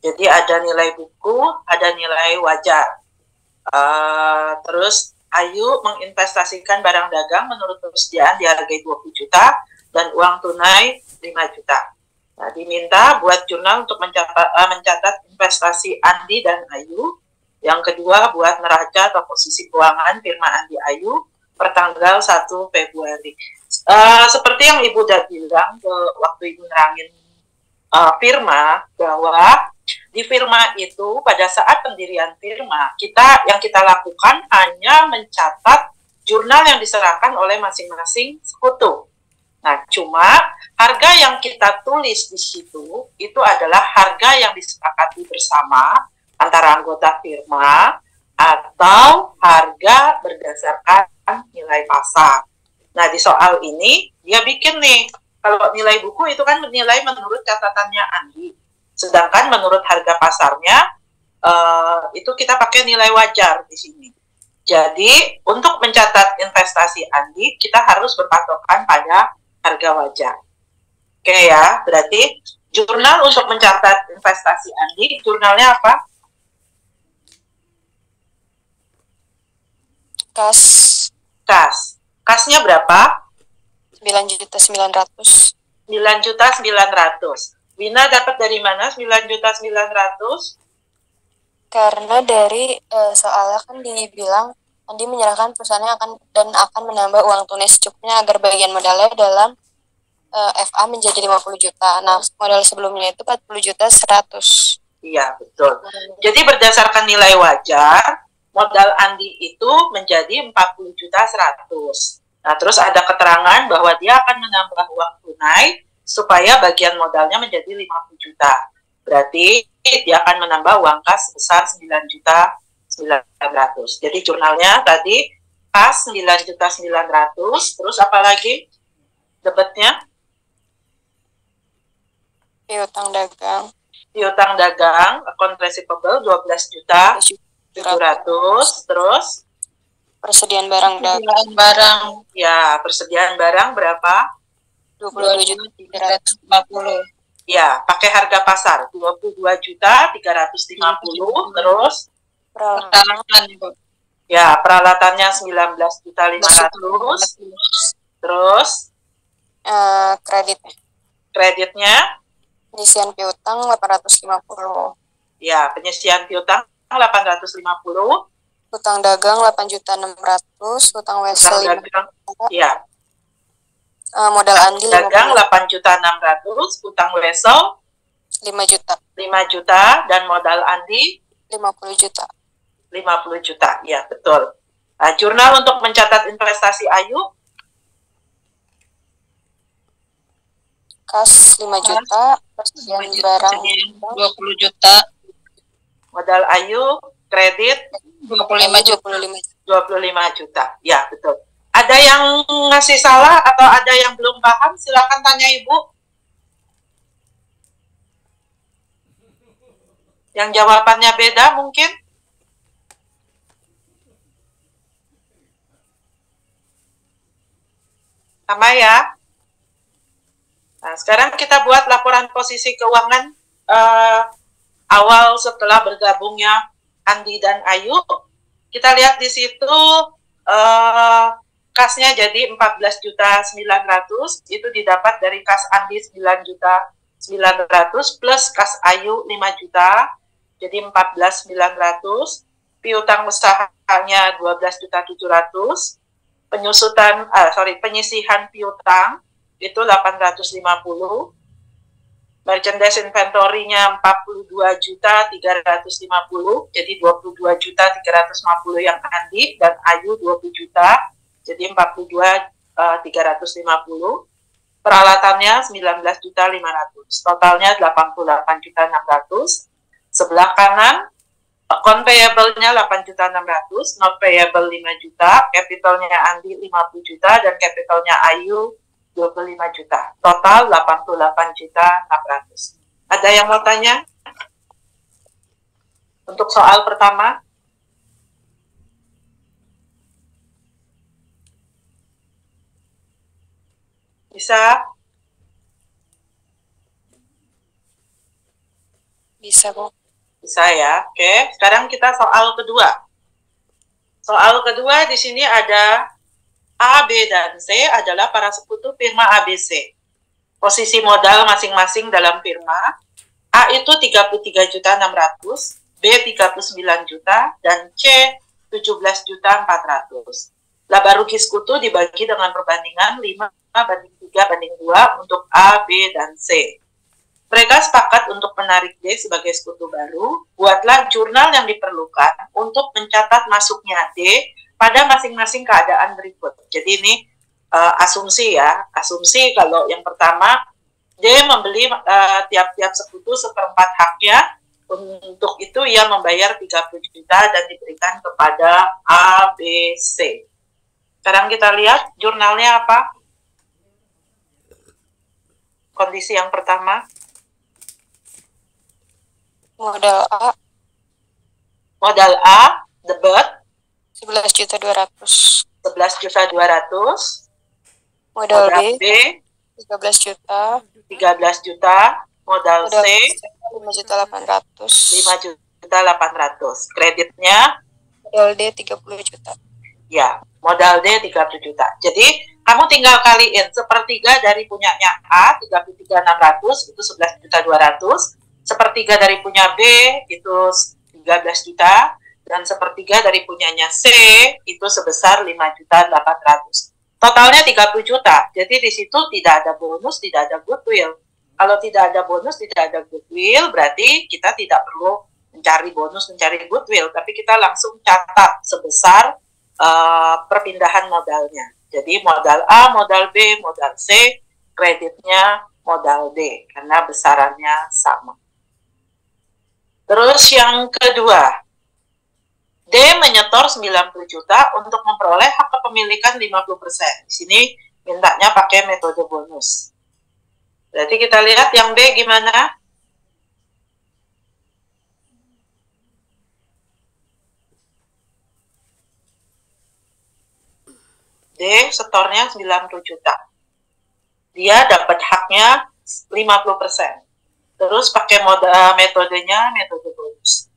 Jadi ada nilai buku, ada nilai wajar. Terus Ayu menginvestasikan barang dagang menurut persediaan dihargai 20 juta dan uang tunai 5 juta. Nah, diminta buat jurnal untuk mencatat investasi Andi dan Ayu. Yang kedua buat neraca atau posisi keuangan firma Andi Ayu per tanggal 1 Februari. Seperti yang Ibu udah bilang waktu Ibu nerangin firma, bahwa di firma itu pada saat pendirian firma yang kita lakukan hanya mencatat jurnal yang diserahkan oleh masing-masing sekutu. Nah, cuma harga yang kita tulis di situ itu adalah harga yang disepakati bersama antara anggota firma atau harga berdasarkan nilai pasar. Nah, di soal ini dia bikin nih, kalau nilai buku itu kan nilai menurut catatannya Andi. Sedangkan menurut harga pasarnya itu kita pakai nilai wajar di sini. Jadi untuk mencatat investasi Andi kita harus berpatokan pada harga wajar. Oke ya, berarti jurnal untuk mencatat investasi Andi, jurnalnya apa? Kas. Kasnya berapa? 9.900.000. 9.900.000. Wina dapat dari mana 9.900.000? Karena dari soalnya kan dibilang Andi menyerahkan perusahaannya akan menambah uang tunai secukupnya agar bagian modalnya dalam FA menjadi 50 juta. Nah, modal sebelumnya itu 40 juta 100. Iya, betul. Jadi berdasarkan nilai wajar, modal Andi itu menjadi 40 juta 100. Nah, terus ada keterangan bahwa dia akan menambah uang tunai supaya bagian modalnya menjadi 50 juta. Berarti dia akan menambah uang kas sebesar 9.900.000. Jadi jurnalnya tadi kas 9.900.000, terus apa lagi debetnya? Piutang dagang. Piutang dagang, account receivable 12.700.000, terus persediaan barang dagang. Ya, persediaan barang berapa? 22.350. Ya, pakai harga pasar 22.350.000, terus peralatan. Ya, peralatannya 19.500.000. Terus kreditnya penyisian piutang 850. Ya, penyisian piutang 850. Hutang dagang 8.600.000, hutang wesel 5 juta. Ya. Modal Andi dagang 8.600.000, hutang wesel 5 juta. 5 juta dan modal Andi 50 juta. 50 juta, ya betul. Nah, jurnal untuk mencatat investasi Ayu kas 5 juta, persediaan barang 20 juta, modal Ayu kredit 25 juta. Ya, betul. Ada yang ngasih salah atau ada yang belum paham? Silakan tanya Ibu. Yang jawabannya beda mungkin? Sama ya? Nah, sekarang kita buat laporan posisi keuangan awal setelah bergabungnya Andi dan Ayu. Kita lihat di situ kasnya jadi 14.900.000, itu didapat dari kas Andi 9.900.000 plus kas Ayu 5 juta, jadi 14.900. Piutang usahanya 12.700.000. Penyisihan piutang itu 850. Merchandise inventory-nya 42.350, jadi 22.350 yang Andi dan Ayu 20 juta, jadi 42.350. Peralatannya 19.500, totalnya 88.600. Sebelah kanan account payable-nya 8.600, not payable 5 juta, capitalnya Andi 50 juta dan capitalnya Ayu 25 juta. Total 88.600. Ada yang mau tanya? Untuk soal pertama? Bisa? Bisa, Bu. Bisa ya. Oke, sekarang kita soal kedua. Soal kedua di sini ada A, B, dan C adalah para sekutu firma ABC. Posisi modal masing-masing dalam firma. A itu 33.600.000, B 39 juta, dan C 17.400.000. Laba rugi sekutu dibagi dengan perbandingan 5:3:2 untuk A, B, dan C. Mereka sepakat untuk menarik D sebagai sekutu baru. Buatlah jurnal yang diperlukan untuk mencatat masuknya D pada masing-masing keadaan berikut. Jadi ini asumsi ya. Asumsi kalau yang pertama, D membeli tiap-tiap sekutu seperempat haknya. Untuk itu ia membayar 30 juta dan diberikan kepada A, B, C. Sekarang kita lihat jurnalnya apa? Kondisi yang pertama. Modal A. Modal A, debit 11.200.000. 11.200.000. Modal B, B 13 juta. 13 juta. Modal C 5.800.000. 5.800.000. Kreditnya Modal D 30 juta. ya, modal D 30 juta. Jadi kamu tinggal kaliin sepertiga dari punyanya A 33.600 itu 11.200.000, sepertiga dari punya B itu 13 juta, dan sepertiga dari punyanya C itu sebesar 5.800.000. Totalnya 30 juta. Jadi di situ tidak ada bonus, tidak ada goodwill. Kalau tidak ada bonus, tidak ada goodwill, berarti kita tidak perlu mencari bonus, mencari goodwill, tapi kita langsung catat sebesar perpindahan modalnya. Jadi modal A, modal B, modal C, kreditnya modal D, karena besarannya sama. Terus yang kedua, D menyetor 90 juta untuk memperoleh hak kepemilikan 50%. Di sini mintanya pakai metode bonus. Berarti kita lihat yang B gimana? D setornya 90 juta. Dia dapat haknya 50%. Terus pakai metodenya metode bonus.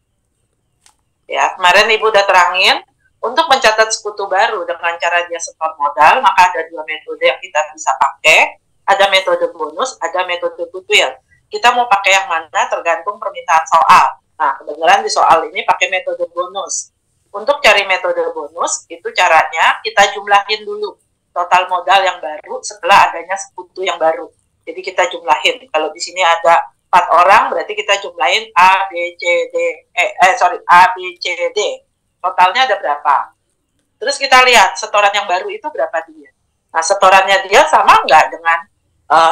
Ya, kemarin Ibu udah terangin, untuk mencatat sekutu baru dengan cara dia setor modal, maka ada dua metode yang kita bisa pakai. Ada metode bonus, ada metode goodwill. Kita mau pakai yang mana tergantung permintaan soal. Nah, kebetulan di soal ini pakai metode bonus. Untuk cari metode bonus, itu caranya kita jumlahin dulu total modal yang baru setelah adanya sekutu yang baru. Jadi kita jumlahin. Kalau di sini ada 4 orang, berarti kita jumlahin A, B, C, D. A, B, C, D. Totalnya ada berapa? Terus kita lihat setoran yang baru itu berapa dia. Nah, setorannya dia sama nggak dengan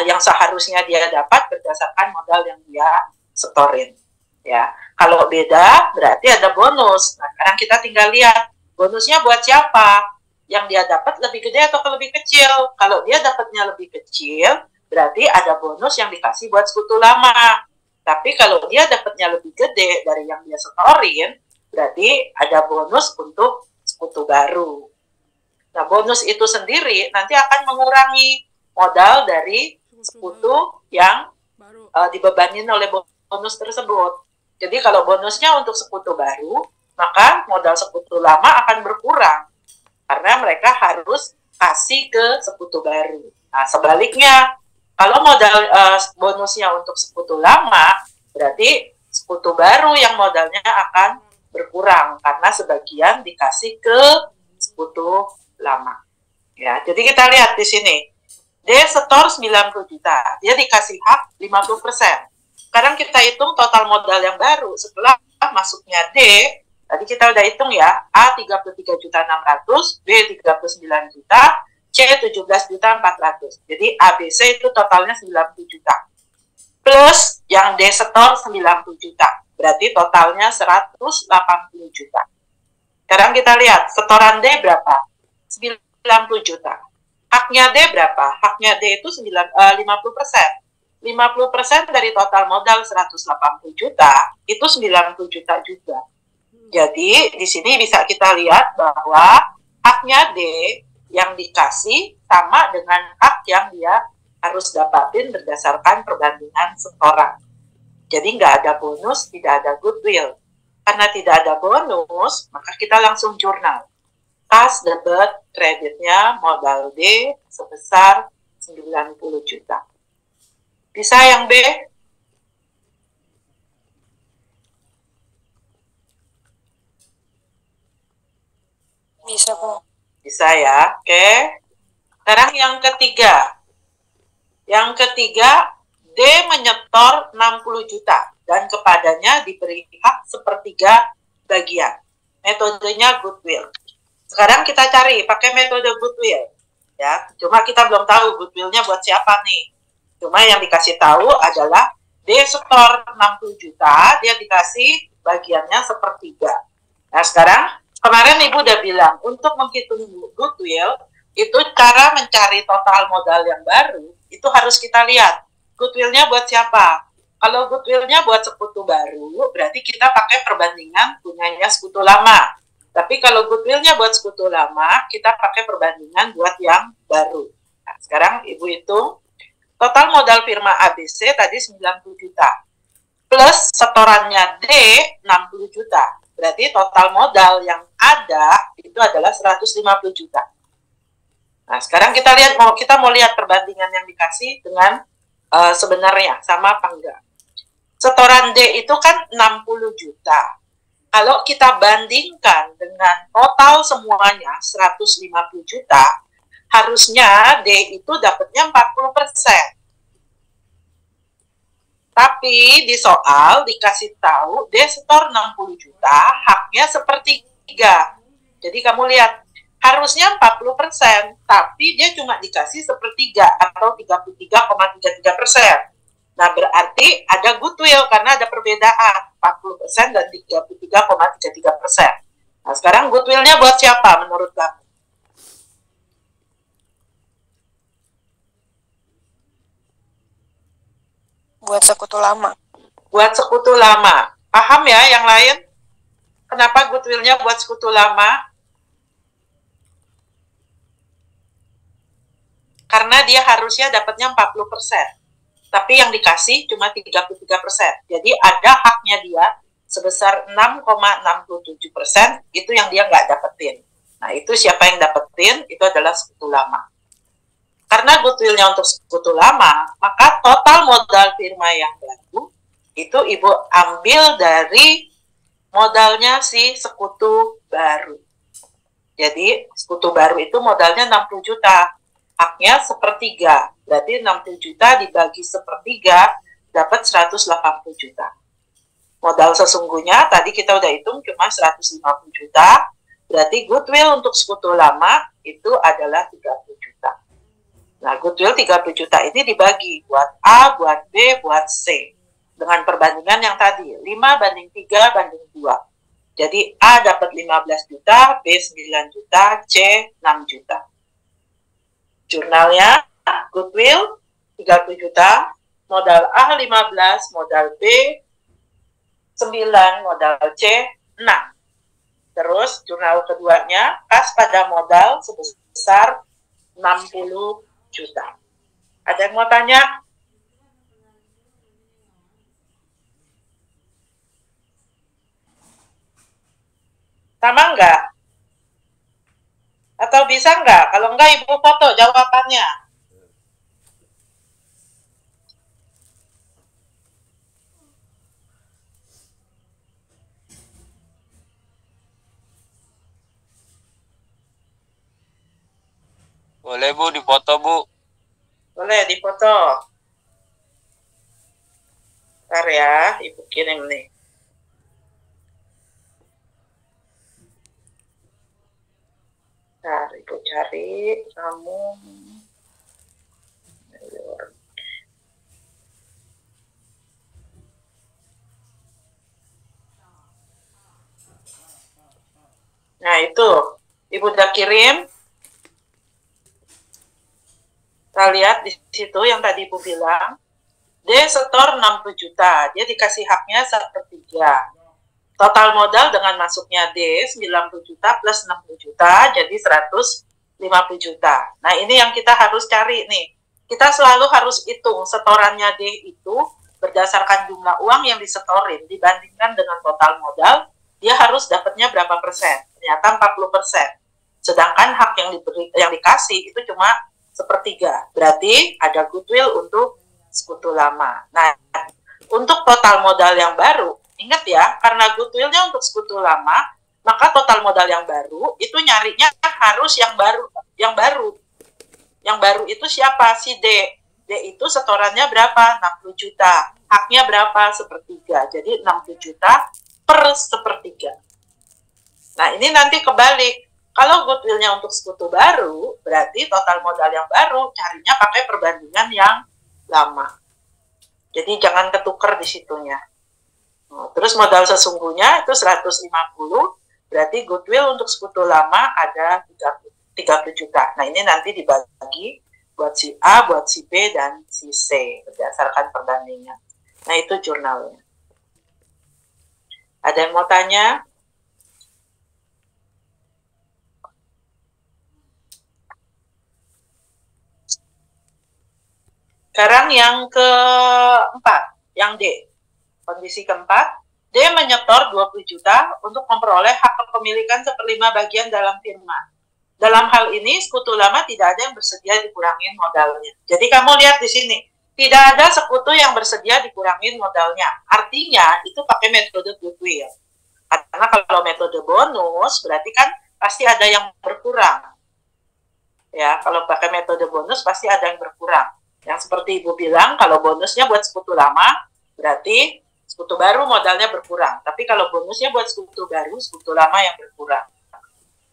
yang seharusnya dia dapat berdasarkan modal yang dia setorin. Ya, kalau beda berarti ada bonus. Nah, sekarang kita tinggal lihat bonusnya buat siapa, yang dia dapat lebih gede atau lebih kecil. Kalau dia dapatnya lebih kecil, berarti ada bonus yang dikasih buat sekutu lama. Tapi kalau dia dapatnya lebih gede dari yang dia setorin, berarti ada bonus untuk sekutu baru. Nah, bonus itu sendiri nanti akan mengurangi modal dari sekutu yang dibebanin oleh bonus tersebut. Jadi kalau bonusnya untuk sekutu baru, maka modal sekutu lama akan berkurang karena mereka harus kasih ke sekutu baru. Nah, sebaliknya, kalau modal bonusnya untuk sekutu lama, berarti sekutu baru yang modalnya akan berkurang karena sebagian dikasih ke sekutu lama. Ya, jadi kita lihat di sini. Dia setor 90 juta, dia dikasih hak 50%. Sekarang kita hitung total modal yang baru setelah masuknya D. Tadi kita udah hitung ya, A 33.600.000, B 39 juta, C 17.400.000. Jadi ABC itu totalnya 90 juta. Plus yang D setor 90 juta. Berarti totalnya 180 juta. Sekarang kita lihat, setoran D berapa? 90 juta. Haknya D berapa? Haknya D itu 50%. 50% dari total modal 180 juta, itu 90 juta juga. Jadi, di sini bisa kita lihat bahwa haknya D yang dikasih sama dengan hak yang dia harus dapatin berdasarkan perbandingan setoran. Jadi nggak ada bonus, tidak ada goodwill. Karena tidak ada bonus, maka kita langsung jurnal. Kas debit kreditnya modal D sebesar 90 juta. Bisa yang B? Bisa, Bu. Bisa ya, oke. Sekarang yang ketiga. Yang ketiga, D menyetor 60 juta dan kepadanya diberi hak sepertiga bagian. Metodenya goodwill. Sekarang kita cari pakai metode goodwill. Ya, cuma kita belum tahu goodwillnya buat siapa nih. Cuma yang dikasih tahu adalah D setor 60 juta, dia dikasih bagiannya sepertiga. Nah, sekarang kemarin Ibu udah bilang, untuk menghitung goodwill, itu cara mencari total modal yang baru, itu harus kita lihat. Goodwill-nya buat siapa? Kalau goodwill-nya buat sekutu baru, berarti kita pakai perbandingan punyanya sekutu lama. Tapi kalau goodwill-nya buat sekutu lama, kita pakai perbandingan buat yang baru. Nah, sekarang Ibu hitung, total modal firma ABC tadi 90 juta. Plus setorannya D 60 juta. Berarti total modal yang ada itu adalah 150 juta. Nah, sekarang kita mau lihat perbandingan yang dikasih dengan sebenarnya sama apa enggak. Setoran D itu kan 60 juta. Kalau kita bandingkan dengan total semuanya 150 juta, harusnya D itu dapatnya 40%. Tapi di soal dikasih tahu D setor 60 juta, haknya sepertiga. Jadi kamu lihat, harusnya 40%, tapi dia cuma dikasih sepertiga atau 33,33%. Nah, berarti ada goodwill karena ada perbedaan 40% dan 33,33%. Nah, sekarang goodwill-nya buat siapa menurut kamu? Buat sekutu lama. Buat sekutu lama. Paham ya yang lain? Kenapa goodwill-nya buat sekutu lama? Karena dia harusnya dapatnya 40%. Tapi yang dikasih cuma 33%. Jadi ada haknya dia sebesar 6,67%, itu yang dia nggak dapetin. Nah, itu siapa yang dapetin? Itu adalah sekutu lama. Karena goodwill-nya untuk sekutu lama, maka total modal firma yang baru, itu Ibu ambil dari modalnya si sekutu baru. Jadi, sekutu baru itu modalnya 60 juta. Haknya sepertiga, berarti 60 juta dibagi sepertiga dapat 180 juta. Modal sesungguhnya tadi kita udah hitung cuma 150 juta, berarti goodwill untuk sekutu lama itu adalah 30 juta. Nah, goodwill 30 juta ini dibagi buat A, buat B, buat C. Dengan perbandingan yang tadi, 5:3:2. Jadi A dapat 15 juta, B 9 juta, C 6 juta. Jurnalnya, goodwill 30 juta, modal A 15, modal B 9, modal C 6. Terus jurnal keduanya, kas pada modal sebesar 60 juta. Ada yang mau tanya? Sama enggak? Atau bisa enggak? Kalau enggak, Ibu foto jawabannya. Boleh Bu, dipoto Bu. Boleh difoto. Ntar ya, Ibu kirim nih. Ntar Ibu cari kamu. Nah, itu Ibu udah kirim. Kita lihat di situ yang tadi Ibu bilang, D setor 60 juta, dia dikasih haknya sepertiga. Total modal dengan masuknya D 90 juta plus 60 juta, jadi 150 juta. Nah, ini yang kita harus cari nih. Kita selalu harus hitung setorannya D itu berdasarkan jumlah uang yang disetorin dibandingkan dengan total modal, dia harus dapatnya berapa persen? Ternyata 40%. Sedangkan hak yang dikasih itu cuma sepertiga. Berarti ada goodwill untuk sekutu lama. Nah, untuk total modal yang baru, ingat ya, karena goodwill-nya untuk sekutu lama, maka total modal yang baru itu nyarinya harus yang baru. Yang baru itu siapa? Si D. D itu setorannya berapa? 60 juta. Haknya berapa? Sepertiga. Jadi 60 juta per sepertiga. Nah, ini nanti kebalik. Kalau goodwill-nya untuk sekutu baru, berarti total modal yang baru carinya pakai perbandingan yang lama. Jadi jangan ketuker di situnya. Terus modal sesungguhnya itu 150, berarti goodwill untuk sekutu lama ada 30 juta. Nah, ini nanti dibagi buat si A, buat si B, dan si C berdasarkan perbandingan. Nah, itu jurnalnya. Ada yang mau tanya? Sekarang yang keempat, yang D. Kondisi keempat, D menyetor 20 juta untuk memperoleh hak kepemilikan 1/5 bagian dalam firma. Dalam hal ini, sekutu lama tidak ada yang bersedia dikurangin modalnya. Jadi kamu lihat di sini, tidak ada sekutu yang bersedia dikurangin modalnya. Artinya, itu pakai metode goodwill. Karena kalau metode bonus, berarti kan pasti ada yang berkurang. Ya, kalau pakai metode bonus, pasti ada yang berkurang. Yang seperti Ibu bilang, kalau bonusnya buat sekutu lama, berarti sekutu baru modalnya berkurang. Tapi kalau bonusnya buat sekutu baru, sekutu lama yang berkurang.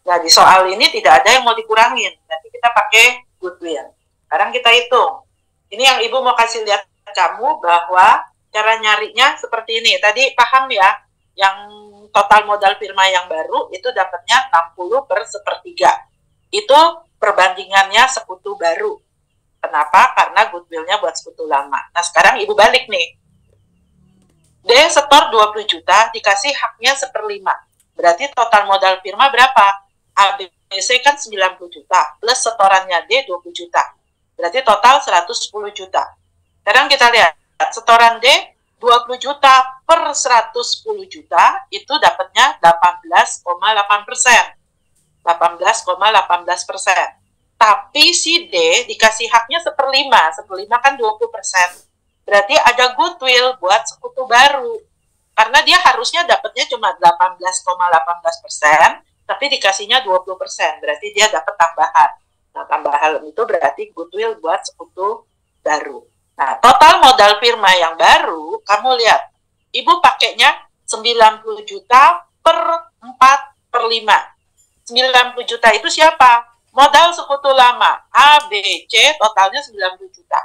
Nah, di soal ini tidak ada yang mau dikurangin. Nanti kita pakai goodwill. Sekarang kita hitung. Ini yang Ibu mau kasih lihat kamu bahwa cara nyarinya seperti ini. Tadi paham ya, yang total modal firma yang baru itu dapatnya 60 per sepertiga. Itu perbandingannya sekutu baru. Kenapa? Karena goodwill-nya buat sekutu lama. Nah, sekarang Ibu balik nih. D setor 20 juta, dikasih haknya 1/5. Berarti total modal firma berapa? ABC kan 90 juta, plus setorannya D 20 juta. Berarti total 110 juta. Sekarang kita lihat, setoran D 20 juta per 110 juta, itu dapatnya 18,8%. 18,18%. Tapi si D dikasih haknya 1/5. 1/5 kan 20%. Berarti ada goodwill buat sekutu baru. Karena dia harusnya dapatnya cuma 18,18%, tapi dikasihnya 20%. Berarti dia dapat tambahan. Nah, tambahan itu berarti goodwill buat sekutu baru. Nah, total modal firma yang baru, kamu lihat. Ibu pakainya 90 juta per 4/5. 90 juta itu siapa? Modal sekutu lama, A, B, C, totalnya 90 juta.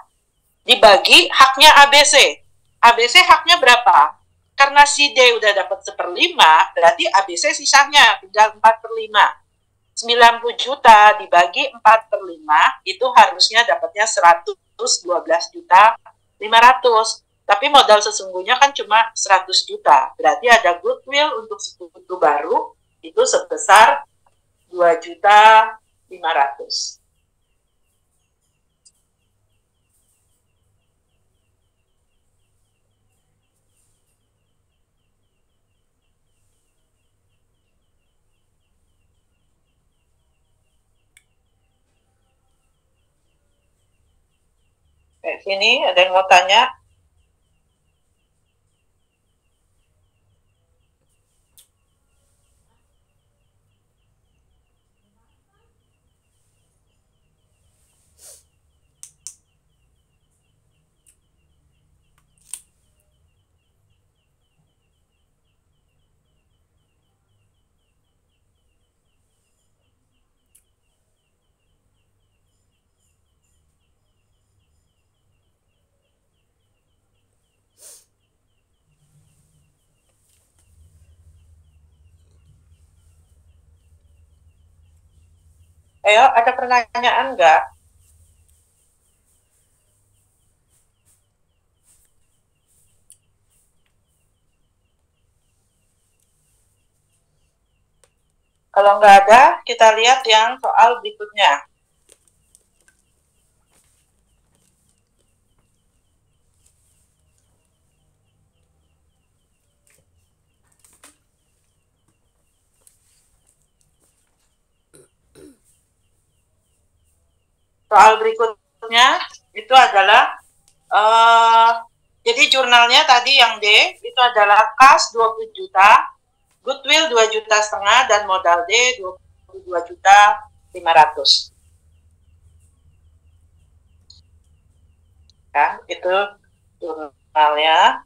Dibagi haknya ABC. ABC haknya berapa? Karena si D udah dapat 1/5, berarti ABC sisanya tinggal 4/5. 90 juta dibagi 4/5, itu harusnya dapatnya 112 juta 500. Tapi modal sesungguhnya kan cuma 100 juta. Berarti ada goodwill untuk sekutu baru, itu sebesar 2 juta 500. Kayak sini, ada yang mau tanya? Ayo, ada pertanyaan nggak? Kalau nggak ada, kita lihat yang soal berikutnya. Soal berikutnya itu adalah jadi jurnalnya tadi yang D itu adalah kas 20 juta, goodwill 2,5 juta dan modal D 22.500.000. Ya, itu jurnalnya.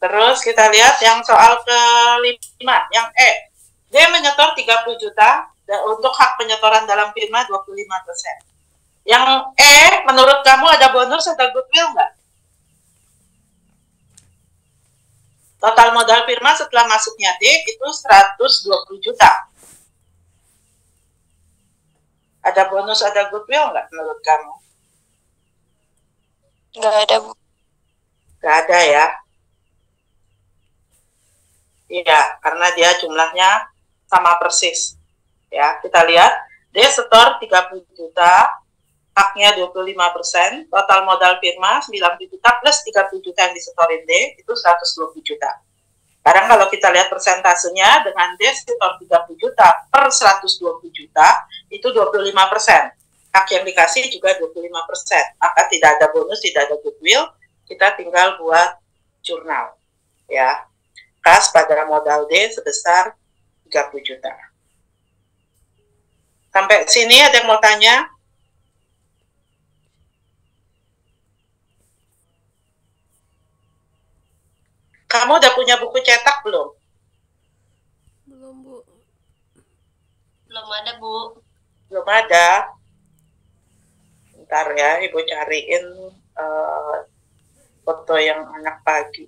Terus kita lihat yang soal kelima, yang E. Dia menyetor 30 juta untuk hak penyetoran dalam firma 25%. Yang E, menurut kamu ada bonus atau goodwill nggak? Total modal firma setelah masuknya D itu 120 juta. Ada bonus, ada goodwill nggak menurut kamu? Nggak ada, Bu. Nggak ada ya. Iya, karena dia jumlahnya sama persis. Ya, kita lihat, dia setor 30 juta, haknya 25%, total modal firma 90 juta plus 30 juta yang disetorin D, itu 120 juta. Sekarang kalau kita lihat persentasenya, dengan D setor 30 juta per 120 juta, itu 25%. Hak yang dikasih juga 25%. Maka tidak ada bonus, tidak ada goodwill, kita tinggal buat jurnal. Ya, kas pada modal D sebesar 30 juta. Sampai sini ada yang mau tanya? Kamu udah punya buku cetak belum? Belum, Bu. Belum ada, Bu. Belum ada. Ntar ya, Ibu cariin foto yang anak pagi.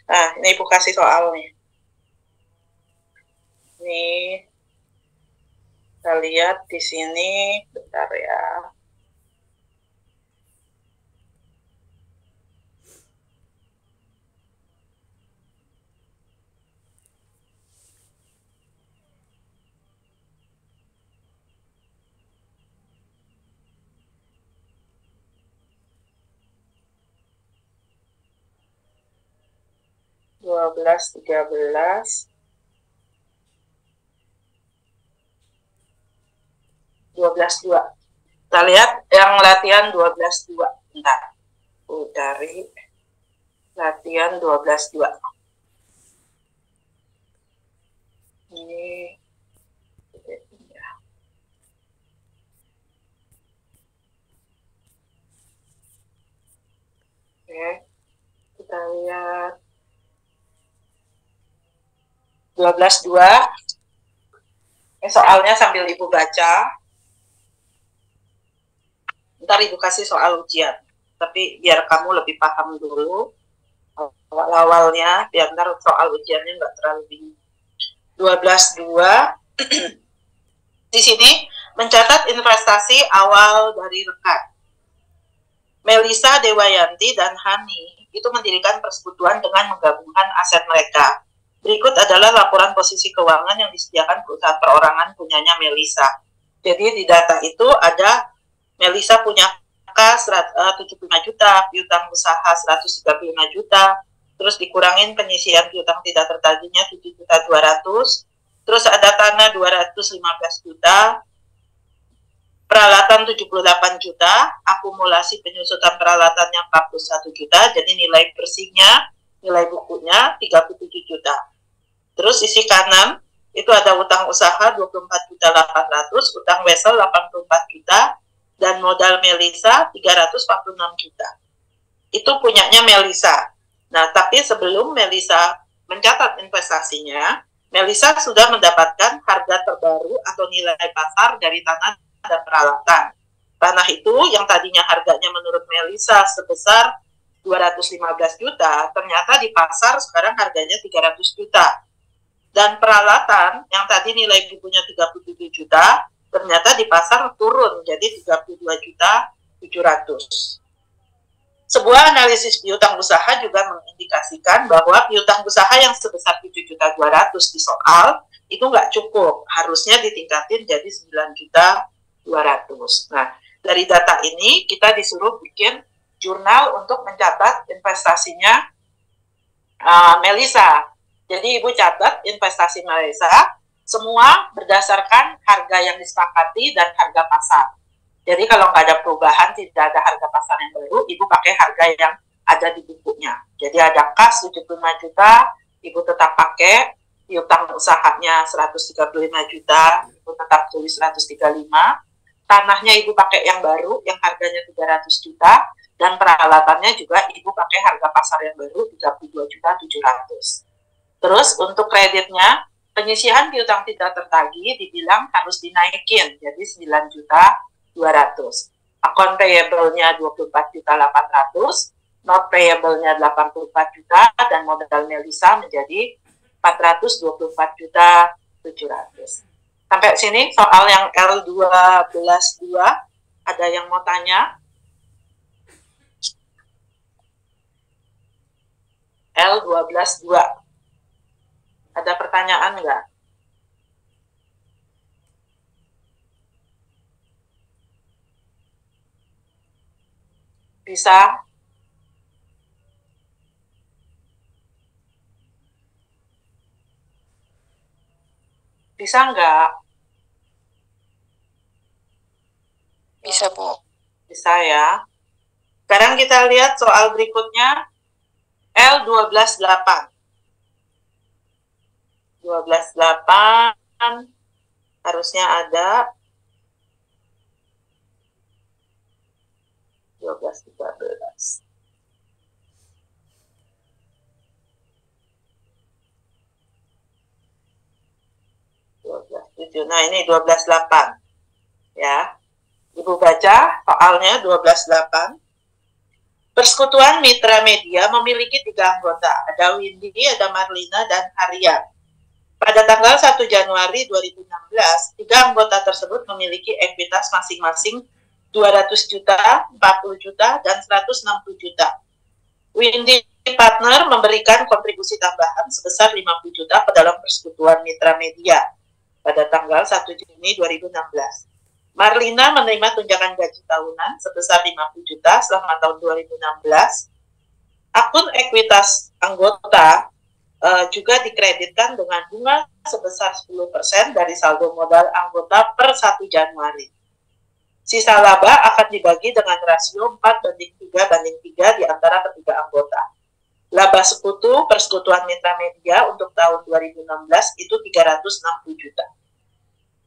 Nah, ini Ibu kasih soal nih. Nih, kita lihat di sini, bentar ya. Dua belas, 13, 12.2. Kita lihat yang latihan 12.2. Bentar. Dari latihan 12.2. Ini ya. Oke. Kita lihat 12.2. Soalnya sambil Ibu baca. Ntar Ibu kasih soal ujian. Tapi biar kamu lebih paham dulu awal-awalnya, biar ntar soal ujiannya nggak terlalu bingung. 12.2 di sini mencatat investasi awal dari rekan. Melisa, Dewayanti, dan Hani itu mendirikan persekutuan dengan menggabungkan aset mereka. Berikut adalah laporan posisi keuangan yang disediakan perusahaan perorangan punyanya Melisa. Jadi di data itu ada Melisa punya kas 75 juta, piutang usaha 135 juta, terus dikurangin penyisian piutang tidak tertagihnya 7.200.000, terus ada tanah 215 juta, peralatan 78 juta, akumulasi penyusutan peralatannya 41 juta, jadi nilai bersihnya, nilai bukunya 37 juta. Terus sisi kanan, itu ada utang usaha 24.800.000, utang wesel 84 juta, dan modal Melisa 346 juta. Itu punyanya Melisa. Nah, tapi sebelum Melisa mencatat investasinya, Melisa sudah mendapatkan harga terbaru atau nilai pasar dari tanah dan peralatan. Tanah itu yang tadinya harganya menurut Melisa sebesar 215 juta, ternyata di pasar sekarang harganya 300 juta. Dan peralatan yang tadi nilai bukunya 37 juta, ternyata di pasar turun jadi 32.700.000. Sebuah analisis piutang usaha juga mengindikasikan bahwa piutang usaha yang sebesar 7.200.000 di soal itu nggak cukup, harusnya ditingkatin jadi 9.200.000. Nah, dari data ini kita disuruh bikin jurnal untuk mencatat investasinya Melisa. Jadi Ibu catat investasi Melisa semua berdasarkan harga yang disepakati dan harga pasar. Jadi kalau nggak ada perubahan, tidak ada harga pasar yang baru, Ibu pakai harga yang ada di bukunya. Jadi ada kas 75 juta, Ibu tetap pakai, piutang usahanya 135 juta, Ibu tetap tulis 135, tanahnya Ibu pakai yang baru, yang harganya 300 juta, dan peralatannya juga Ibu pakai harga pasar yang baru 32.700.000. Terus untuk kreditnya, penyisihan piutang tidak tertagih dibilang harus dinaikin, jadi 9.200.000. Akun payable-nya 24.800.000, not payable-nya 84 juta, dan modal Melisa menjadi 424.700.000. Sampai sini soal yang L12.2, ada yang mau tanya? L12.2. Ada pertanyaan nggak? Bisa? Bisa nggak? Bisa, Bu. Bisa ya. Sekarang kita lihat soal berikutnya. L12.8. 12.8 harusnya ada 12.13. Nah, ini 12.8. Ya. Ibu baca soalnya 12.8. Persekutuan Mitra Media memiliki 3 anggota. Ada Windy, ada Marlina, dan Arya. Pada tanggal 1 Januari 2016, 3 anggota tersebut memiliki ekuitas masing-masing 200 juta, 40 juta, dan 160 juta. Windy Partner memberikan kontribusi tambahan sebesar 50 juta ke dalam persekutuan Mitra Media pada tanggal 1 Juni 2016. Marlina menerima tunjangan gaji tahunan sebesar 50 juta selama tahun 2016. Akun ekuitas anggota juga dikreditkan dengan bunga sebesar 10% dari saldo modal anggota per 1 Januari. Sisa laba akan dibagi dengan rasio 4:3 di antara ketiga anggota. Laba sekutu persekutuan Mitra Media untuk tahun 2016 itu 360 juta.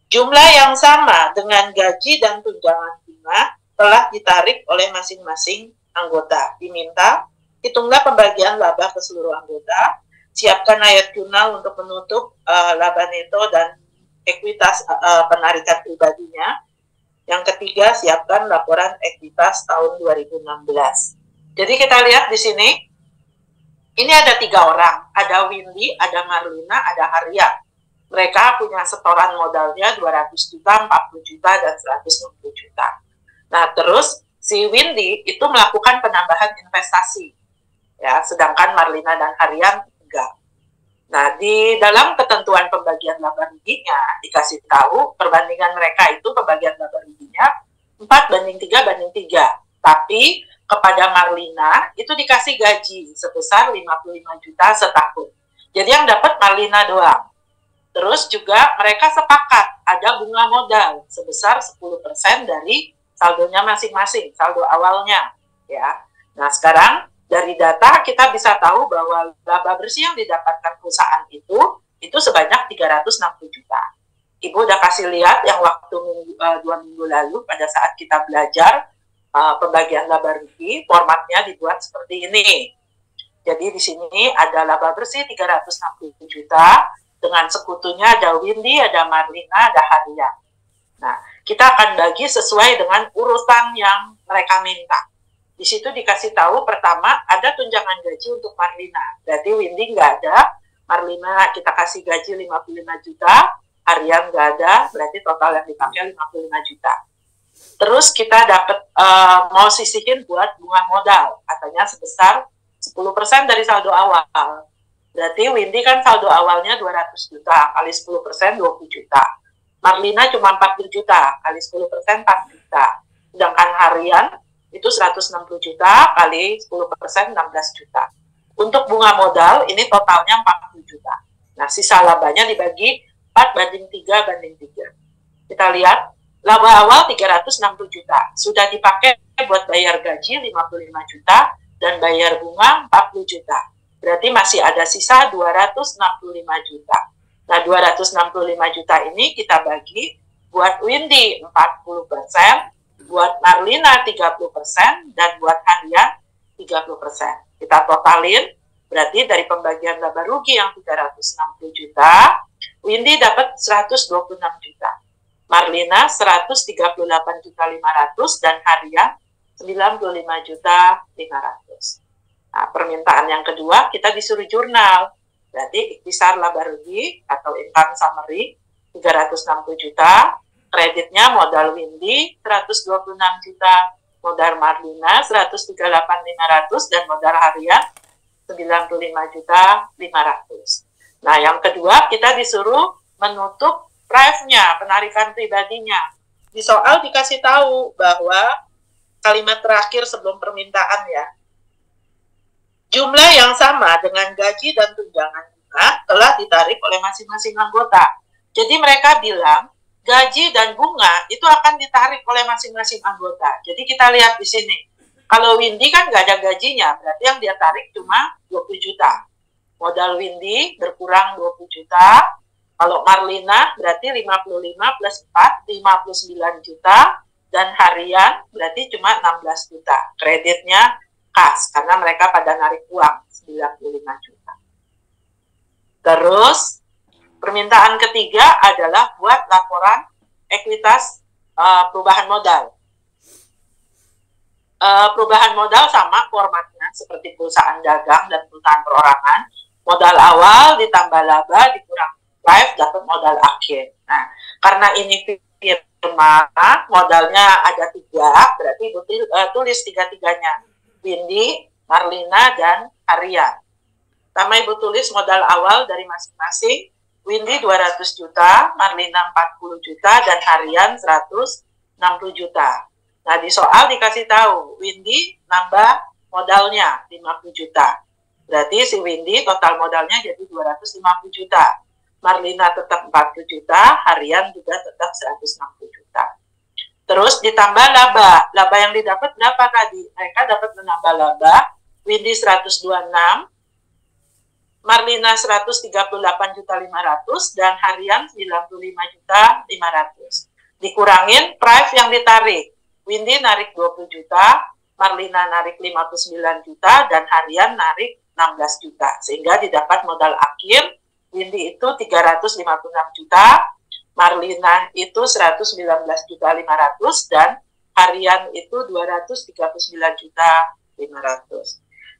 Jumlah yang sama dengan gaji dan tunjangan bunga telah ditarik oleh masing-masing anggota. Diminta, hitunglah pembagian laba ke seluruh anggota, siapkan ayat jurnal untuk menutup laba neto dan ekuitas penarikan pribadinya. Yang ketiga, siapkan laporan ekuitas tahun 2016. Jadi kita lihat di sini, ini ada 3 orang, ada Windy, ada Marlina, ada Haria. Mereka punya setoran modalnya 200 juta, 40 juta, dan 160 juta. Nah, terus si Windy itu melakukan penambahan investasi, ya, sedangkan Marlina dan Haria enggak. Nah, di dalam ketentuan pembagian laba ruginya dikasih tahu perbandingan mereka itu pembagian laba ruginya 4:3:3. Tapi kepada Marlina itu dikasih gaji sebesar 55 juta setahun. Jadi yang dapat Marlina doang. Terus juga mereka sepakat ada bunga modal sebesar 10% dari saldonya masing-masing, saldo awalnya, ya. Nah, sekarang dari data kita bisa tahu bahwa laba bersih yang didapatkan perusahaan itu sebanyak 360 juta. Ibu udah kasih lihat yang waktu 2 minggu lalu pada saat kita belajar pembagian laba rugi, formatnya dibuat seperti ini. Jadi di sini ada laba bersih 360 juta, dengan sekutunya ada Windy, ada Marlina, ada Haria. Nah, kita akan bagi sesuai dengan urutan yang mereka minta. Di situ dikasih tahu pertama ada tunjangan gaji untuk Marlina. Berarti Windy nggak ada, Marlina kita kasih gaji 55 juta, Haria nggak ada, berarti total yang dipakai 55 juta. Terus kita dapat mau sisihin buat bunga modal, katanya sebesar 10% dari saldo awal. Berarti Windy kan saldo awalnya 200 juta, kali 10% 20 juta. Marlina cuma 40 juta, kali 10% 4 juta. Sedangkan Harian itu 160 juta, kali 10% 16 juta. Untuk bunga modal, ini totalnya 40 juta. Nah, sisa labanya dibagi 4:3:3. Kita lihat, laba awal 360 juta, sudah dipakai buat bayar gaji 55 juta dan bayar bunga 40 juta. Berarti masih ada sisa 265 juta. Nah, 265 juta ini kita bagi buat Windy 40%, buat Marlina 30%, dan buat Haria 30%. Kita totalin, berarti dari pembagian laba rugi yang 360 juta, Windy dapat 126 juta. Marlina 138.500.000 dan Haria 95.500.000. Nah, permintaan yang kedua kita disuruh jurnal. Berarti ikhtisar laba rugi atau income summary 360 juta, kreditnya modal Windy 126 juta, modal Marlina 138.500 dan modal Haria 95.500.000. Nah, yang kedua kita disuruh menutup price-nya, penarikan pribadinya. Di soal dikasih tahu bahwa kalimat terakhir sebelum permintaan ya, jumlah yang sama dengan gaji dan tunjangan bunga telah ditarik oleh masing-masing anggota. Jadi mereka bilang gaji dan bunga itu akan ditarik oleh masing-masing anggota. Jadi kita lihat di sini, kalau Windy kan nggak ada gajinya, berarti yang dia tarik cuma 20 juta. Modal Windy berkurang 20 juta. Kalau Marlina berarti 55 plus 4, 59 juta. Dan Harian berarti cuma 16 juta. Kreditnya kas, karena mereka pada narik uang 95 juta. Terus, permintaan ketiga adalah buat laporan ekuitas perubahan modal. Perubahan modal sama formatnya seperti perusahaan dagang dan perusahaan perorangan. Modal awal ditambah laba dikurang live dapat modal akhir. Nah, karena ini firma modalnya ada 3, berarti tulis 3-3-nya. Windy, Marlina, dan Haria. Pertama Ibu tulis modal awal dari masing-masing. Windy 200 juta, Marlina 40 juta, dan Harian 160 juta. Nah, di soal dikasih tahu, Windy nambah modalnya 50 juta. Berarti si Windy total modalnya jadi 250 juta. Marlina tetap 40 juta, Harian juga tetap 160 juta. Terus ditambah laba. Laba yang didapat berapa tadi? Mereka dapat menambah laba. Windy 126, Marlina 138.500.000 dan Harian 95.500.000. Dikurangin price yang ditarik. Windy narik 20 juta, Marlina narik 59 juta dan Harian narik 16 juta. Sehingga didapat modal akhir Windy itu 356 juta, Marlina itu 119.500.000 dan harian itu 239.500.000.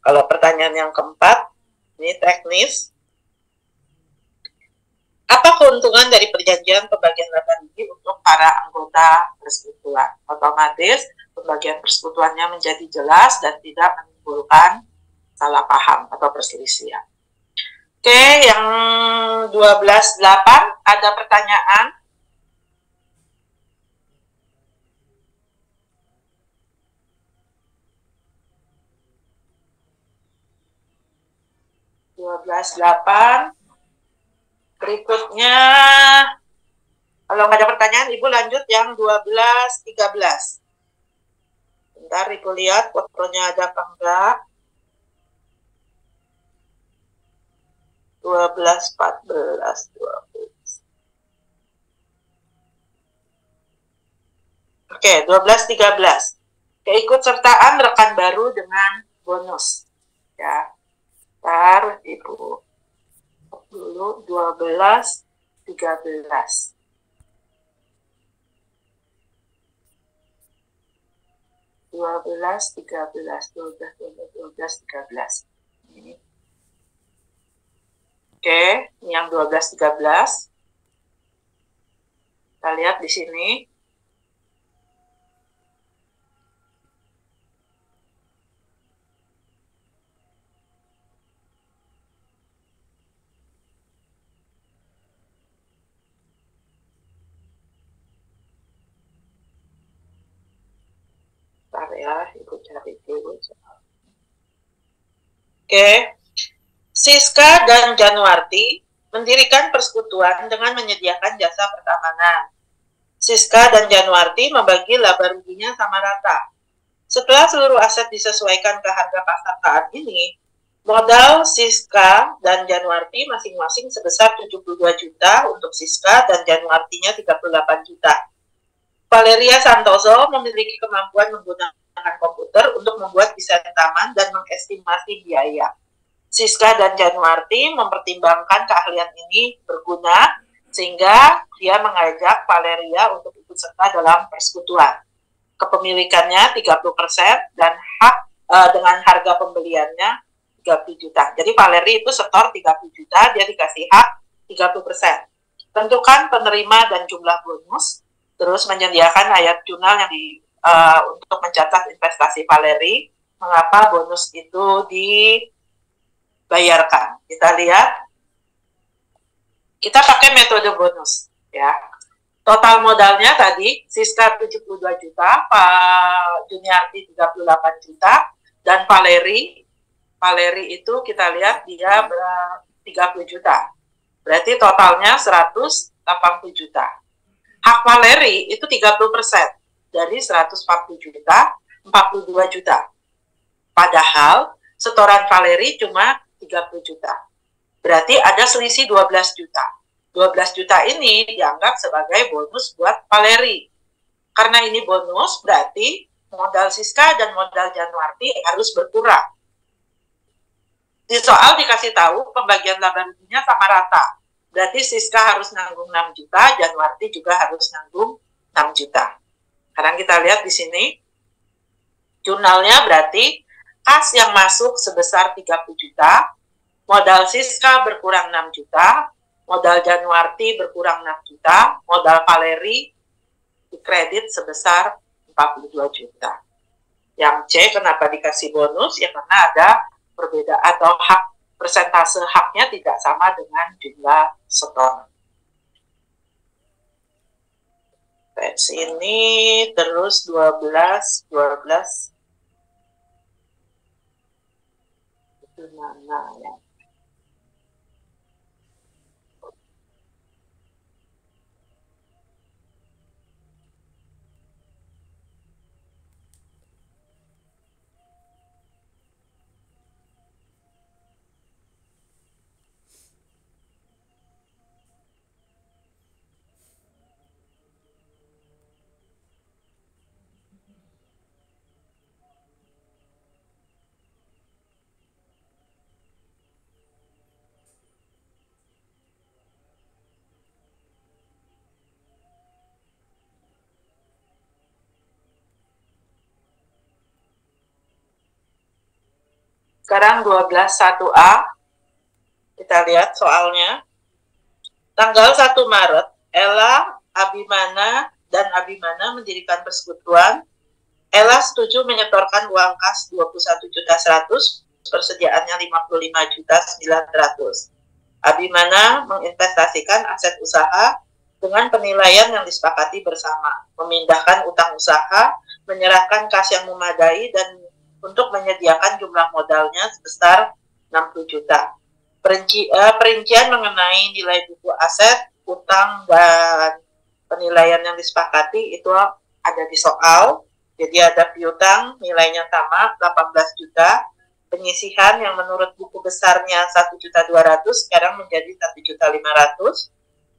Kalau pertanyaan yang keempat, ini teknis. Apa keuntungan dari perjanjian pembagian laba rugi untuk para anggota persekutuan? Otomatis pembagian persekutuannya menjadi jelas dan tidak menimbulkan salah paham atau perselisihan. Oke, yang 12.8 ada pertanyaan? Berikutnya, kalau nggak ada pertanyaan, Ibu lanjut yang 12.13. Bentar, Ibu lihat fotonya ada apa enggak. 12, 14, 12. Oke, 12, 13. Keikutsertaan rekan baru dengan bonus. Ya, ntar Ibu dulu 12, 13. 12, 13, 12, 12, 13. Ini. Oke, ini yang 12, 13. Kita lihat di sini. Bentar ya, Ibu cari dulu. Oke. Siska dan Januarti mendirikan persekutuan dengan menyediakan jasa pertamanan. Siska dan Januarti membagi laba ruginya sama rata. Setelah seluruh aset disesuaikan ke harga pasar saat ini, modal Siska dan Januarti masing-masing sebesar 72 juta untuk Siska dan Januartinya 38 juta. Valeria Santoso memiliki kemampuan menggunakan komputer untuk membuat desain taman dan mengestimasi biaya. Siska dan Januarti mempertimbangkan keahlian ini berguna sehingga dia mengajak Valeria untuk ikut serta dalam persekutuan. Kepemilikannya 30% dan hak dengan harga pembeliannya 30 juta. Jadi Valeria itu setor 30 juta, dia dikasih hak 30%. Tentukan penerima dan jumlah bonus, terus menyediakan ayat jurnal yang untuk mencatat investasi Valeria, mengapa bonus itu dibayarkan. Kita lihat, kita pakai metode bonus ya. Total modalnya tadi Siska 72 juta, Pak Juniarti 38 juta, dan Valeri itu kita lihat dia 30 juta. Berarti totalnya 180 juta. Hak Valeri itu 30% dari 140 juta, 42 juta. Padahal setoran Valeri cuma 30 juta. Berarti ada selisih 12 juta. 12 juta ini dianggap sebagai bonus buat Valeri. Karena ini bonus, berarti modal Siska dan modal Januarti harus berkurang. Di soal dikasih tahu pembagian laba ruginya sama rata. Berarti Siska harus nanggung 6 juta, Januarti juga harus nanggung 6 juta. Sekarang kita lihat di sini, jurnalnya berarti kas yang masuk sebesar 30 juta, modal Siska berkurang 6 juta, modal Januarti berkurang 6 juta, modal Valeri dikredit sebesar 42 juta. Yang C kenapa dikasih bonus? Ya karena ada perbedaan atau hak persentase haknya tidak sama dengan jumlah setor. Sini terus 12 itu mana ya? Sekarang 12.1a, kita lihat soalnya. Tanggal 1 Maret, Ella, Abimana, dan Abimana mendirikan persekutuan. Ella setuju menyetorkan uang kas 21.100.000, persediaannya 55.900.000. Abimana menginvestasikan aset usaha dengan penilaian yang disepakati bersama, memindahkan utang usaha, menyerahkan kas yang memadai, dan untuk menyediakan jumlah modalnya sebesar 60 juta. Perincian mengenai nilai buku aset, utang, dan penilaian yang disepakati itu ada di soal. Jadi ada piutang nilainya sama 18 juta, penyisihan yang menurut buku besarnya 1.200.000 sekarang menjadi 1.500.000.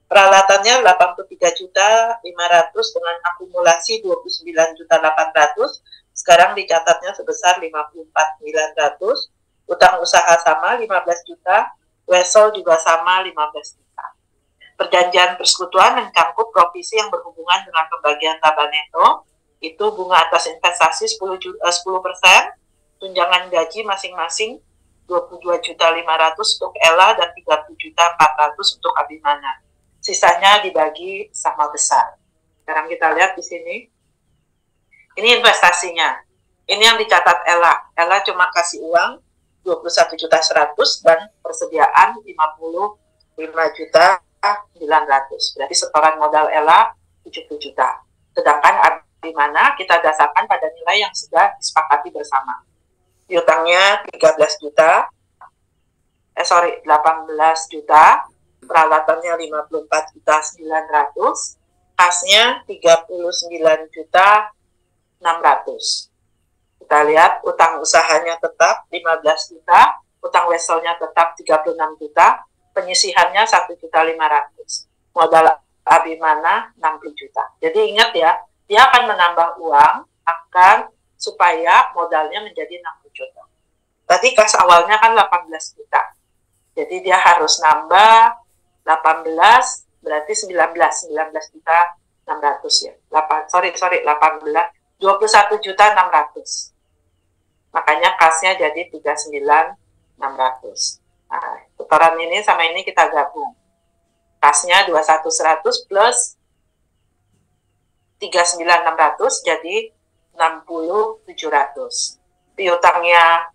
Peralatannya 83.500.000 dengan akumulasi 29.800.000, sekarang dicatatnya sebesar 54.900. Utang usaha sama 15 juta, wesel juga sama 15 juta. Perjanjian persekutuan mencangkup provisi yang berhubungan dengan pembagian laba neto, itu bunga atas investasi 10%, tunjangan gaji masing-masing 22.500.000 untuk Ella dan 30.400.000 untuk Abimana. Sisanya dibagi sama besar. Sekarang kita lihat di sini. Ini investasinya. Ini yang dicatat Ella. Ella cuma kasih uang 21.100.000 dan persediaan 55.900.000. Berarti setoran modal Ella 70 juta. Sedangkan Abimana kita dasarkan pada nilai yang sudah disepakati bersama. Piutangnya 18 juta. 18 juta. Peralatannya 54.900.000. Kasnya 39.600.000. Kita lihat utang usahanya tetap 15 juta, utang weselnya tetap 36 juta, penyisihannya 1.500.000. Modal Abimana 60 juta. Jadi ingat ya, dia akan menambah uang supaya modalnya menjadi 60 juta. Tadi kas awalnya kan 18 juta. Jadi dia harus nambah 18, berarti 19 juta 600 ya. 18, 21 juta 600. Makanya kasnya jadi 39.600. Nah, putaran ini sama ini kita gabung. Kasnya 21.100 plus 39.600 jadi 60.700. Piutangnya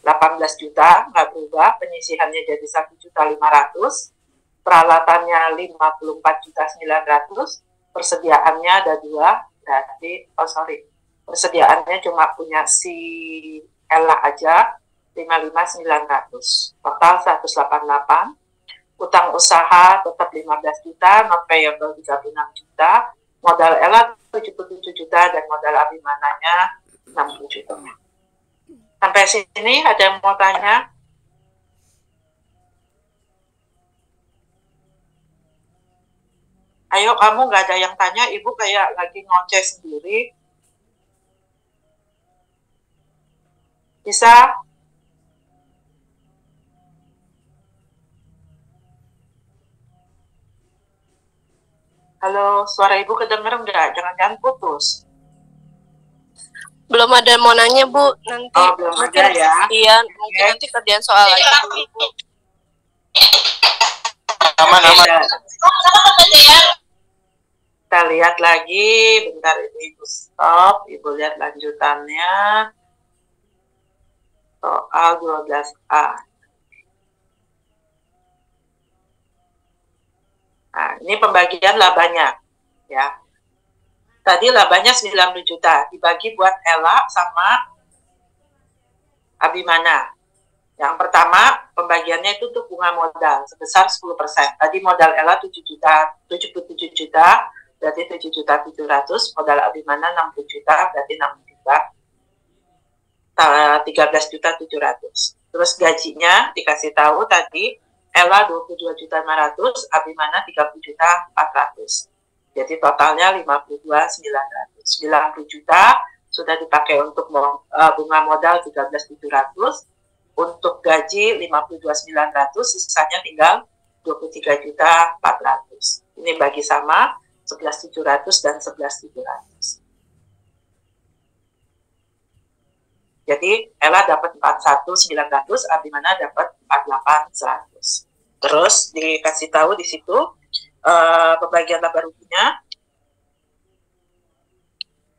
18 juta, nggak berubah, penyisihannya jadi 1.500.000, peralatannya 54.900.000, persediaannya ada 2, berarti, persediaannya cuma punya si Ella aja, 55.900, total 188, utang usaha tetap 15 juta, non payable 36 juta, modal Ella 77 juta, dan modal Abimananya 60 juta. Sampai sini ada yang mau tanya? Ayo, kamu nggak ada yang tanya, Ibu kayak lagi ngoceh sendiri. Bisa? Halo, suara Ibu kedengeran nggak? Jangan-jangan putus. Belum ada mau nanya, Bu. Nanti belum mungkin ada ya. Iya, mungkin nanti kerjaan soal lagi. Aman. Kita lihat lagi, bentar Ibu stop, Ibu lihat lanjutannya. Soal 12A. Nah, ini pembagian labanya, ya. Tadi labanya 90 juta, dibagi buat Ella sama Abimana. Yang pertama, pembagiannya itu untuk bunga modal sebesar 10%. Tadi modal Ella 77 juta, berarti 7.700.000, modal Abimana 60 juta, berarti 60 juta, 13.700.000. Terus gajinya dikasih tahu tadi, Ella 22.500.000, Abimana 30.400.000. Jadi totalnya 52.900. 90 juta sudah dipakai untuk bunga modal 13.700, untuk gaji 52.900, sisanya tinggal 23.400. Ini bagi sama 11.700 dan 11.700. Jadi Ella dapat 41.900, Abimana dapat 48.100. Terus dikasih tahu di situ pembagian laba ruginya.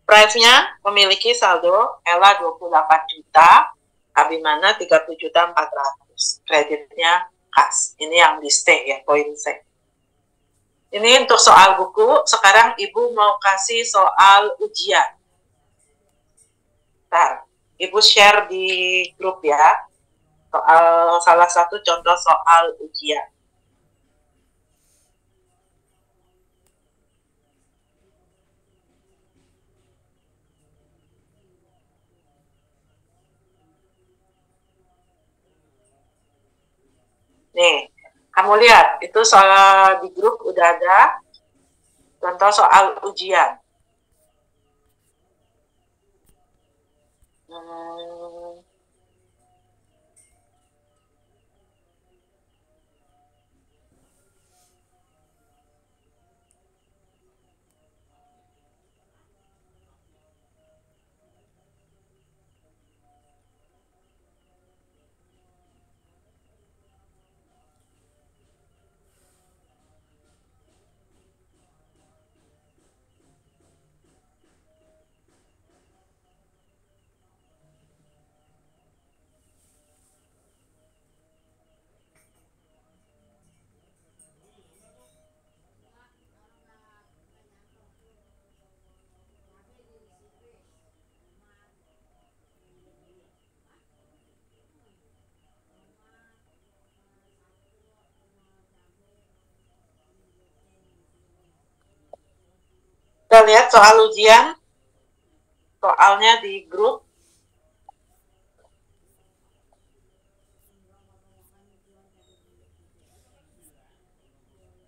Price-nya memiliki saldo Ella 28 juta, Abimana 30.400.000. Kreditnya kas. Ini yang di stay ya, poin C. Ini untuk soal buku. Sekarang Ibu mau kasih soal ujian. Bentar, Ibu share di grup ya. Soal salah satu contoh soal ujian. Nih, kamu lihat, itu soal di grup udah ada contoh soal ujian. Kita lihat soal ujian, soalnya di grup.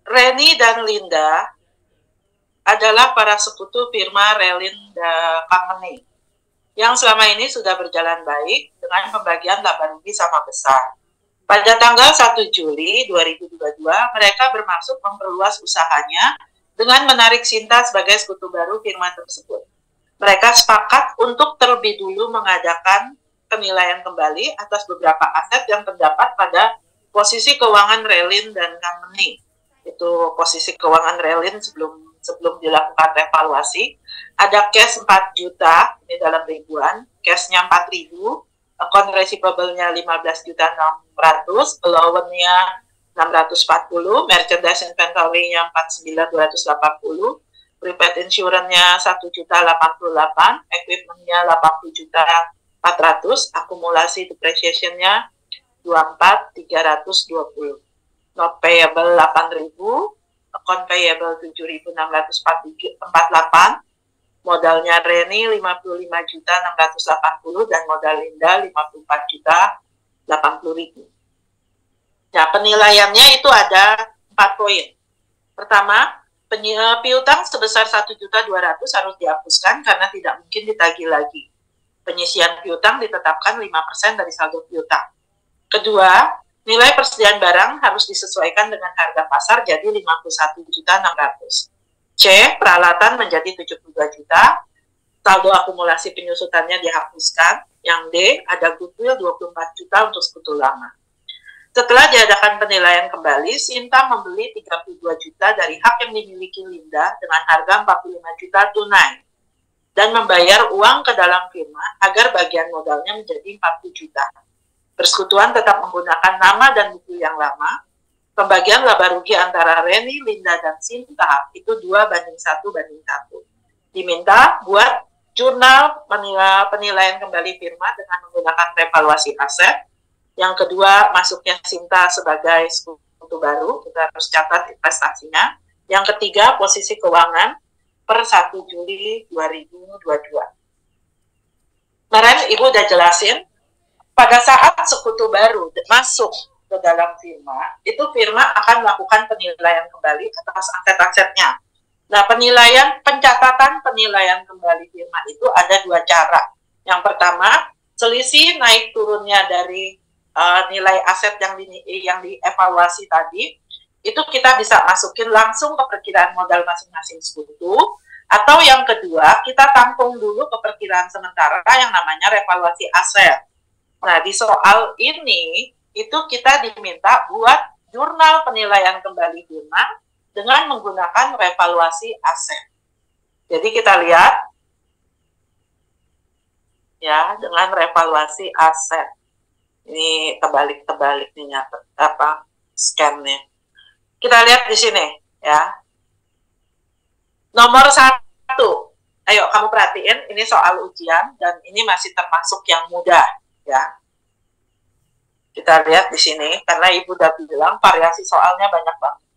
Reni dan Linda adalah para sekutu firma Relinda Company yang selama ini sudah berjalan baik dengan pembagian laba rugi sama besar. Pada tanggal 1 Juli 2022, mereka bermaksud memperluas usahanya dengan menarik Sinta sebagai sekutu baru firma tersebut. Mereka sepakat untuk terlebih dulu mengadakan penilaian kembali atas beberapa aset yang terdapat pada posisi keuangan Relin dan Company. Itu posisi keuangan Relin sebelum dilakukan evaluasi. Ada cash 4 juta, ini dalam ribuan, cashnya 4.000, account receivable-nya 15.600.000, allowance-nya 640, merchandise inventory-nya 49.280, prepaid insurance-nya 1.088, equipment-nya 80.400.000, akumulasi depreciation-nya 24.320. Not payable 8.000, account payable 7.648, modalnya Reni 55.680 dan modal Linda 54.080.000. Nah, penilaiannya itu ada 4 poin. Pertama, piutang sebesar 1.200.000 harus dihapuskan karena tidak mungkin ditagih lagi. Penyisian piutang ditetapkan 5% dari saldo piutang. Kedua, nilai persediaan barang harus disesuaikan dengan harga pasar jadi 51.600.000. C, peralatan menjadi 72 juta. Saldo akumulasi penyusutannya dihapuskan. Yang D, ada goodwill 24 juta untuk sekutu lama. Setelah diadakan penilaian kembali, Sinta membeli 32 juta dari hak yang dimiliki Linda dengan harga 45 juta tunai dan membayar uang ke dalam firma agar bagian modalnya menjadi 40 juta. Persekutuan tetap menggunakan nama dan buku yang lama. Pembagian laba rugi antara Reni, Linda, dan Sinta itu 2:1:1. Diminta buat jurnal penilaian kembali firma dengan menggunakan revaluasi aset. Yang kedua, masuknya Sinta sebagai sekutu baru, kita harus catat investasinya. Yang ketiga, posisi keuangan per 1 Juli 2022. Kemarin Ibu udah jelasin, pada saat sekutu baru masuk ke dalam firma, itu firma akan melakukan penilaian kembali atas aset-asetnya. Nah, pencatatan penilaian kembali firma itu ada 2 cara. Yang pertama, selisih naik turunnya dari nilai aset yang dievaluasi tadi, itu kita bisa masukin langsung ke perkiraan modal masing-masing sekutu, Atau yang kedua, kita tampung dulu ke perkiraan sementara yang namanya revaluasi aset. Nah, di soal ini, itu kita diminta buat jurnal penilaian kembali guna dengan menggunakan revaluasi aset. Jadi kita lihat, ya, dengan revaluasi aset. Ini terbalik nih scan-nya. Kita lihat di sini, ya. Nomor 1, ayo kamu perhatiin, ini soal ujian dan ini masih termasuk yang mudah, ya. Kita lihat di sini, karena Ibu udah bilang variasi soalnya banyak banget.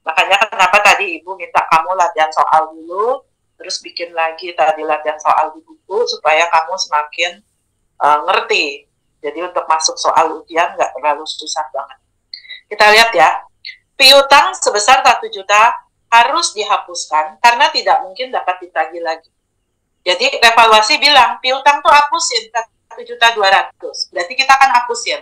Makanya kenapa tadi Ibu minta kamu latihan soal dulu, terus bikin lagi tadi latihan soal di buku, supaya kamu semakin ngerti. Jadi untuk masuk soal ujian nggak terlalu susah banget. Kita lihat ya, piutang sebesar 1 juta harus dihapuskan karena tidak mungkin dapat ditagih lagi. Jadi revaluasi bilang, piutang tuh hapusin 1.200.000. Berarti kita akan hapusin.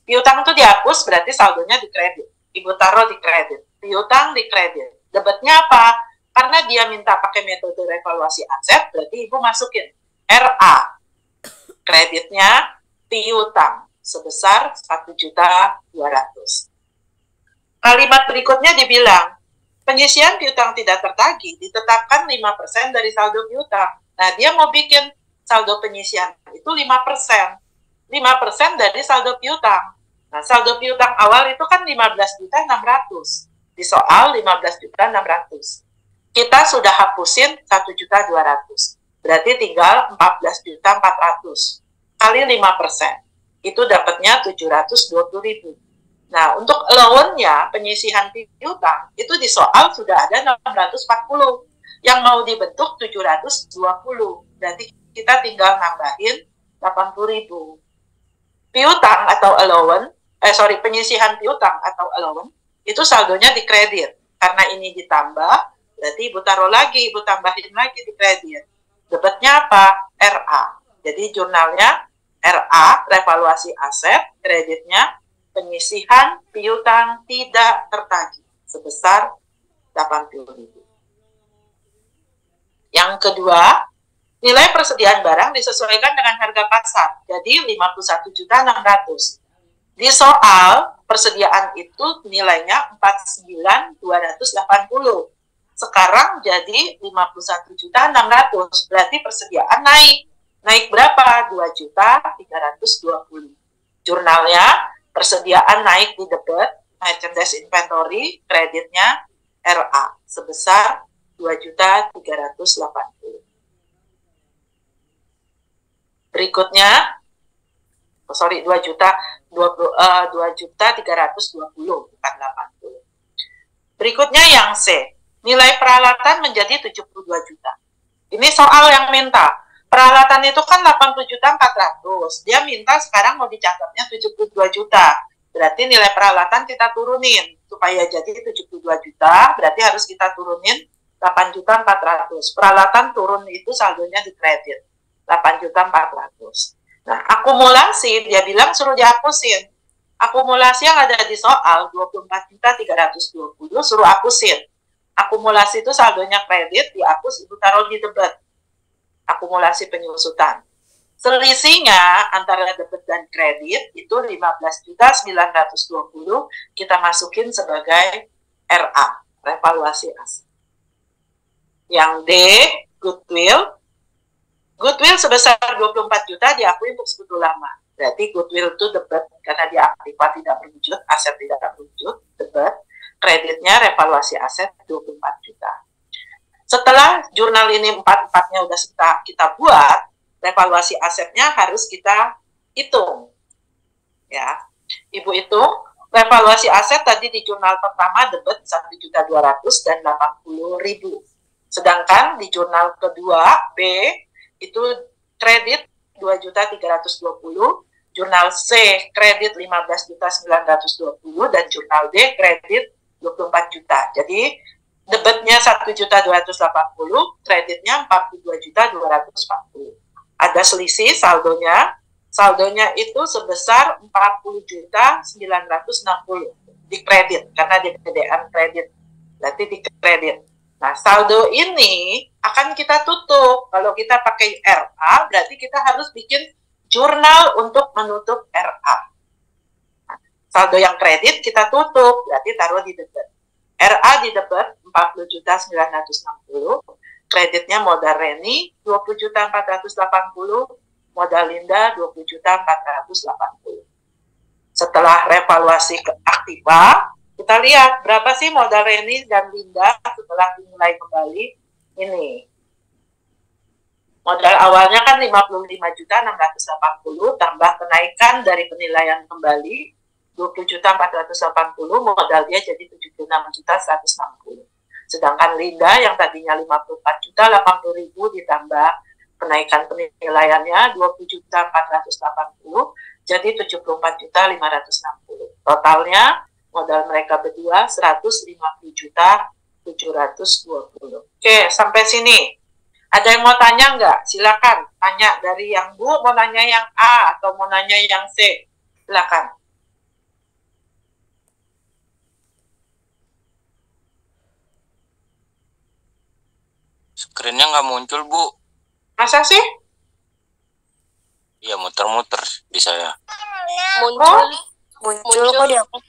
Piutang itu dihapus, berarti saldonya dikredit. Ibu taruh di kredit. Piutang di kredit. Debetnya apa? Karena dia minta pakai metode revaluasi aset, berarti Ibu masukin RA. Kreditnya piutang sebesar 1.200.000. Kalimat berikutnya dibilang, penyisian piutang tidak tertagih ditetapkan 5% dari saldo piutang. Nah, dia mau bikin saldo penyisian itu 5%. 5% dari saldo piutang. Nah, saldo piutang awal itu kan 15.600. Di soal 15.600. Kita sudah hapusin 1.200.000. Berarti tinggal 14.400. Kali 5%. Itu dapatnya 720.000. Nah, untuk loan-nya, penyisihan piutang, itu di soal sudah ada 640. Yang mau dibentuk 720. Berarti kita tinggal nambahin 80.000. Piutang atau allowance, penyisihan piutang atau allowance, itu saldonya dikredit. Karena ini ditambah, berarti Ibu taruh lagi, Ibu tambahin lagi di kredit. Debetnya apa? RA. Jadi jurnalnya RA, revaluasi aset, kreditnya penyisihan piutang tidak tertagih sebesar 80.000. Yang kedua, nilai persediaan barang disesuaikan dengan harga pasar, jadi 51.600.000. Di soal, persediaan itu nilainya 49.280. Sekarang jadi 51.600.000, berarti persediaan naik. Naik berapa? 2.320.000. Jurnalnya, persediaan naik di debit, merchandise inventory, kreditnya RA, sebesar 2.380.000. Berikutnya, 2.320.000, bukan 80. Berikutnya yang C, nilai peralatan menjadi 72 juta. Ini soal yang minta. Peralatan itu kan 80.400.000. Dia minta sekarang mau dicatatnya 72 juta. Berarti nilai peralatan kita turunin. Supaya jadi 72 juta, berarti harus kita turunin 8.400.000. Peralatan turun itu saldonya di kredit. 8.400.000. Nah, akumulasi, dia bilang suruh dihapusin. Akumulasi yang ada di soal 24.320 suruh hapusin. Akumulasi itu saldonya kredit, dihapus, Ibu taruh di debit. Akumulasi penyusutan. Selisihnya antara debit dan kredit itu 15.920 kita masukin sebagai RA, revaluasi aset. Yang D, goodwill. Goodwill sebesar 24 juta diakui untuk sekutu lama. Berarti goodwill itu debit karena dia aktiva tidak berwujud, aset tidak berwujud, debit. Kreditnya revaluasi aset 24 juta. Setelah jurnal ini 4-4-nya udah kita buat, revaluasi asetnya harus kita hitung. Ya, Ibu hitung, revaluasi aset tadi di jurnal pertama debit 1.200.000 dan 80.000. Sedangkan di jurnal kedua, B, itu kredit 2.320.000, jurnal C kredit 15.920.000 dan jurnal D kredit 24 juta. Jadi debitnya 1.280.000, kreditnya 42.240. Ada selisih saldonya. Saldonya itu sebesar 40.960 di kredit karena di kegedean kredit. Berarti di kredit. Nah, saldo ini akan kita tutup. Kalau kita pakai RA, berarti kita harus bikin jurnal untuk menutup RA. Nah, saldo yang kredit kita tutup, berarti taruh di debit. RA di debit 40.960, kreditnya modal Reni 20.480, modal Linda 20.480. Setelah revaluasi ke aktiva, kita lihat berapa sih modal Reni dan Linda setelah dinilai kembali. Ini modal awalnya kan 55.680 tambah kenaikan dari penilaian kembali 20.480, modal dia jadi 76.160. Sedangkan Linda yang tadinya 54 juta 80.000 ditambah kenaikan penilaiannya 20.480 jadi 74.560. Totalnya modal mereka berdua 150.720. Oke, sampai sini. Ada yang mau tanya nggak? Silakan tanya dari yang Bu, mau nanya yang A atau mau nanya yang C. Silakan. Screen-nya nggak muncul, Bu. Masa sih? Iya, muter-muter di saya. Muncul. Muncul kok di aku.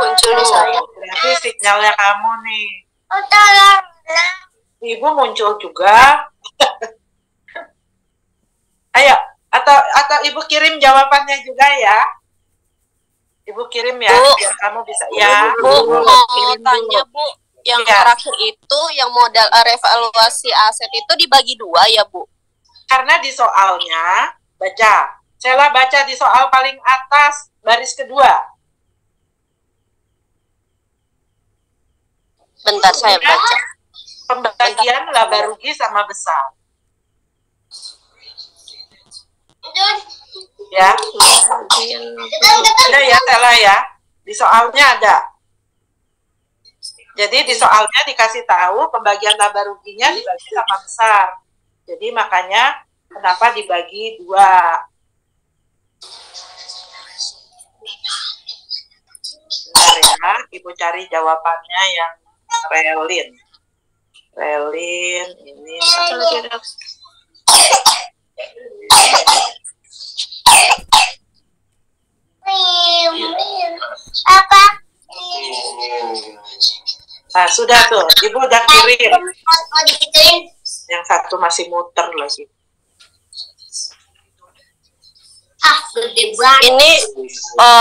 Muncul di saya. Berarti sinyalnya kamu nih. Ibu muncul juga. Ayo, atau Ibu kirim jawabannya juga ya. Ibu kirim ya, Bu, biar kamu bisa ya. Bu, mau Kirim tanya dulu. Bu, yang Ya. terakhir itu yang modal revaluasi aset itu dibagi 2 ya Bu? Karena di soalnya, baca. Sheila baca di soal paling atas, baris kedua. Bentar saya baca. Pembagian laba rugi sama besar. Ya, ada ya Sheila ya. Di soalnya ada. Jadi di soalnya dikasih tahu pembagian laba ruginya dibagi sama besar. Jadi makanya kenapa dibagi 2. Bentar ya, Ibu cari jawabannya yang relin. Relin ini nah, sudah tuh, Ibu udah kirim. Yang satu masih muter lagi. Ini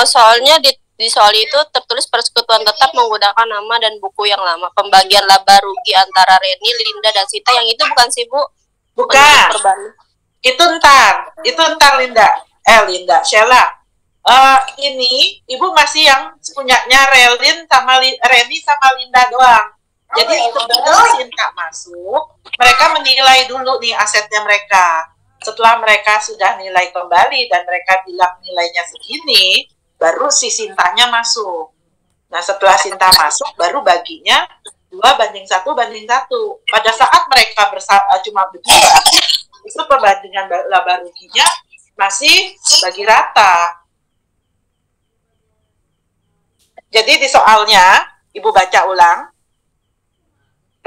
soalnya di soal itu tertulis persekutuan tetap menggunakan nama dan buku yang lama. Pembagian laba rugi antara Reni, Linda, dan Sita yang itu bukan sih Bu? Bukan. Itu ntar Linda. Linda, Sheila. Ini Ibu masih yang punyanya Relin sama Reni sama Linda doang. Jadi sebelum Sinta masuk, mereka menilai dulu nih asetnya mereka. Setelah mereka sudah nilai kembali dan mereka bilang nilainya segini, baru si Sintanya masuk. Nah, setelah Sinta masuk, baru baginya 2:1:1. Pada saat mereka cuma berdua, itu perbandingan laba ruginya masih bagi rata. Jadi di soalnya, Ibu baca ulang.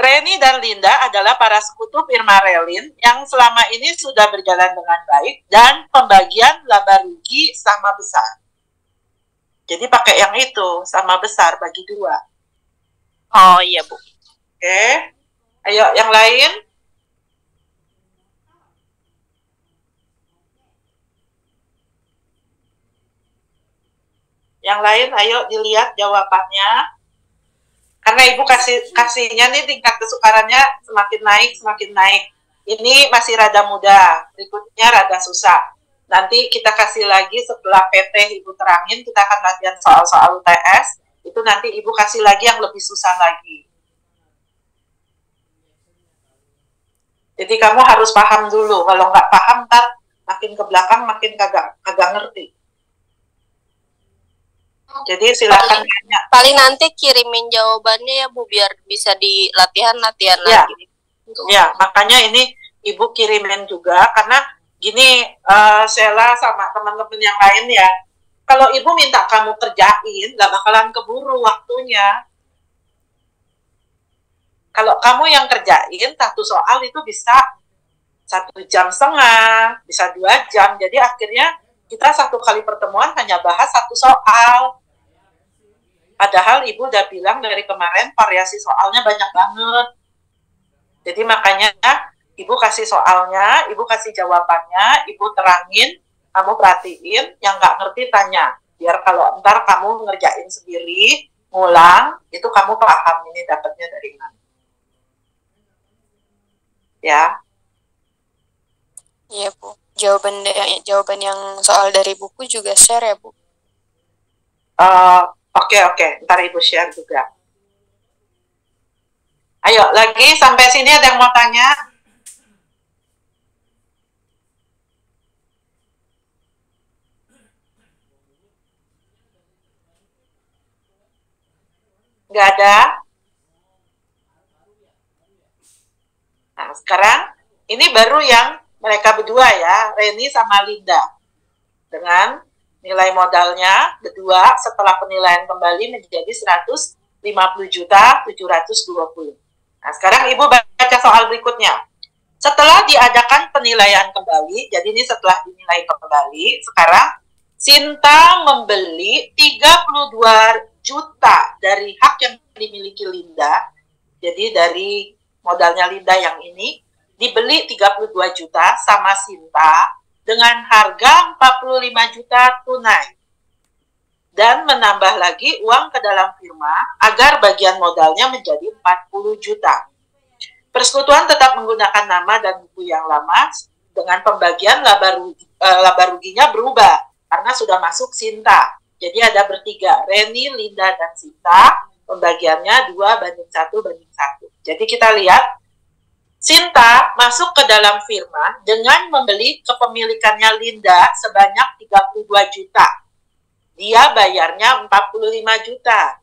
Reni dan Linda adalah para sekutu firma Relin yang selama ini sudah berjalan dengan baik dan pembagian laba rugi sama besar. Jadi pakai yang itu, sama besar bagi 2. Oh iya Bu. Oke. Ayo yang lain. Yang lain ayo dilihat jawabannya. Karena Ibu kasihnya nih tingkat kesukarannya semakin naik. Ini masih rada mudah, berikutnya rada susah. Nanti kita kasih lagi setelah PT Ibu terangin, kita akan latihan soal-soal UTS. Itu nanti Ibu kasih lagi yang lebih susah lagi. Jadi kamu harus paham dulu. Kalau nggak paham, ntar makin ke belakang makin kagak ngerti. Jadi silakan tanya. Paling nanti kirimin jawabannya ya Bu, biar bisa di latihan-latihan Ya. lagi. Ya, makanya ini Ibu kirimin juga, karena gini, Sheila sama teman-teman yang lain ya, kalau Ibu minta kamu kerjain, nggak bakalan keburu waktunya. Kalau kamu yang kerjain satu soal itu bisa 1,5 jam, bisa 2 jam. Jadi akhirnya kita satu kali pertemuan hanya bahas satu soal. Padahal Ibu udah bilang dari kemarin variasi soalnya banyak banget. Jadi makanya Ibu kasih soalnya, Ibu kasih jawabannya, Ibu terangin, kamu perhatiin, yang nggak ngerti tanya. Biar kalau ntar kamu ngerjain sendiri, ngulang, itu kamu paham ini dapatnya dari mana. Ya. Iya, Bu. Jawaban yang soal dari buku juga share ya, Bu? Oke. Ntar Ibu share juga. Ayo, lagi sampai sini ada yang mau tanya? Nggak ada? Nah, sekarang ini baru yang mereka berdua ya, Reni sama Linda. Dengan nilai modalnya berdua setelah penilaian kembali menjadi 150.720. Nah, sekarang Ibu baca soal berikutnya. Setelah diadakan penilaian kembali, jadi ini setelah dinilai kembali, sekarang Sinta membeli 32 juta dari hak yang dimiliki Linda. Jadi dari modalnya Linda yang ini dibeli 32 juta sama Sinta dengan harga 45 juta tunai. Dan menambah lagi uang ke dalam firma agar bagian modalnya menjadi 40 juta. Persekutuan tetap menggunakan nama dan buku yang lama dengan pembagian laba ruginya berubah karena sudah masuk Sinta. Jadi ada bertiga, Reni, Linda, dan Sinta. Pembagiannya 2:1:1. Jadi kita lihat, Sinta masuk ke dalam firma dengan membeli kepemilikannya Linda sebanyak 32 juta. Dia bayarnya 45 juta.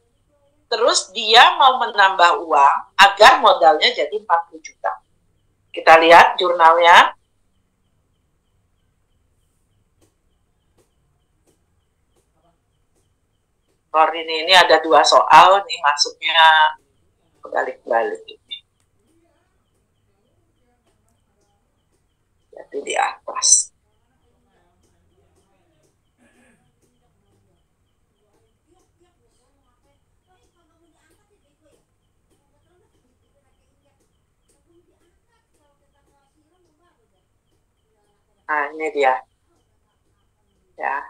Terus dia mau menambah uang agar modalnya jadi 40 juta. Kita lihat jurnalnya. Ini ada 2 soal, nih masuknya kebalik-balik. Jadi di atas. Nah, ini dia. Ya.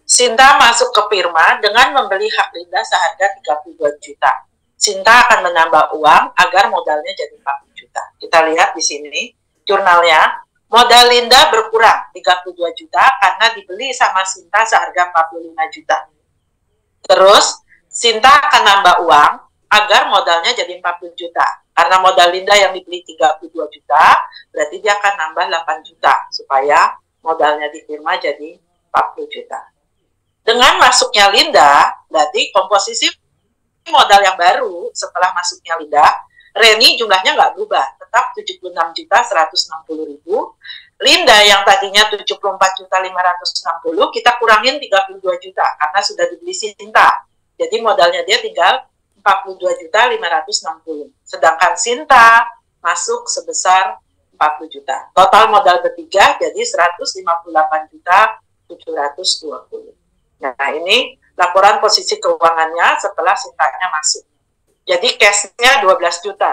Sinta masuk ke firma dengan membeli hak Linda seharga 32 juta. Sinta akan menambah uang agar modalnya jadi 40 juta. Kita lihat di sini jurnalnya. Modal Linda berkurang 32 juta karena dibeli sama Sinta seharga 45 juta. Terus Sinta akan nambah uang agar modalnya jadi 40 juta. Karena modal Linda yang dibeli 32 juta, berarti dia akan nambah 8 juta supaya modalnya di firma jadi 40 juta. Dengan masuknya Linda, berarti komposisi modal yang baru setelah masuknya Linda, Reni jumlahnya nggak berubah, tetap 76.160.000. Linda yang tadinya 74.560, kita kurangin 32 juta karena sudah dibeli Sinta. Jadi modalnya dia tinggal 42.560. Sedangkan Sinta masuk sebesar 40 juta. Total modal bertiga jadi 158.720. Nah, ini laporan posisi keuangannya setelah Sintanya masuk. Jadi cashnya 12 juta.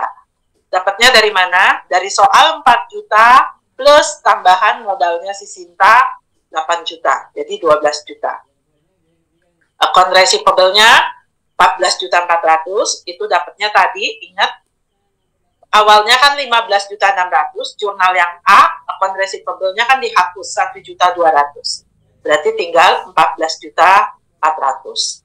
Dapatnya dari mana? Dari soal 4 juta plus tambahan modalnya si Sinta 8 juta. Jadi 12 juta. Account receivable-nya 14.400.000, itu dapatnya tadi, ingat, awalnya kan 15.600.000, jurnal yang A, account receivable-nya kan dihapus 1.200.000. Berarti tinggal 14.400.000.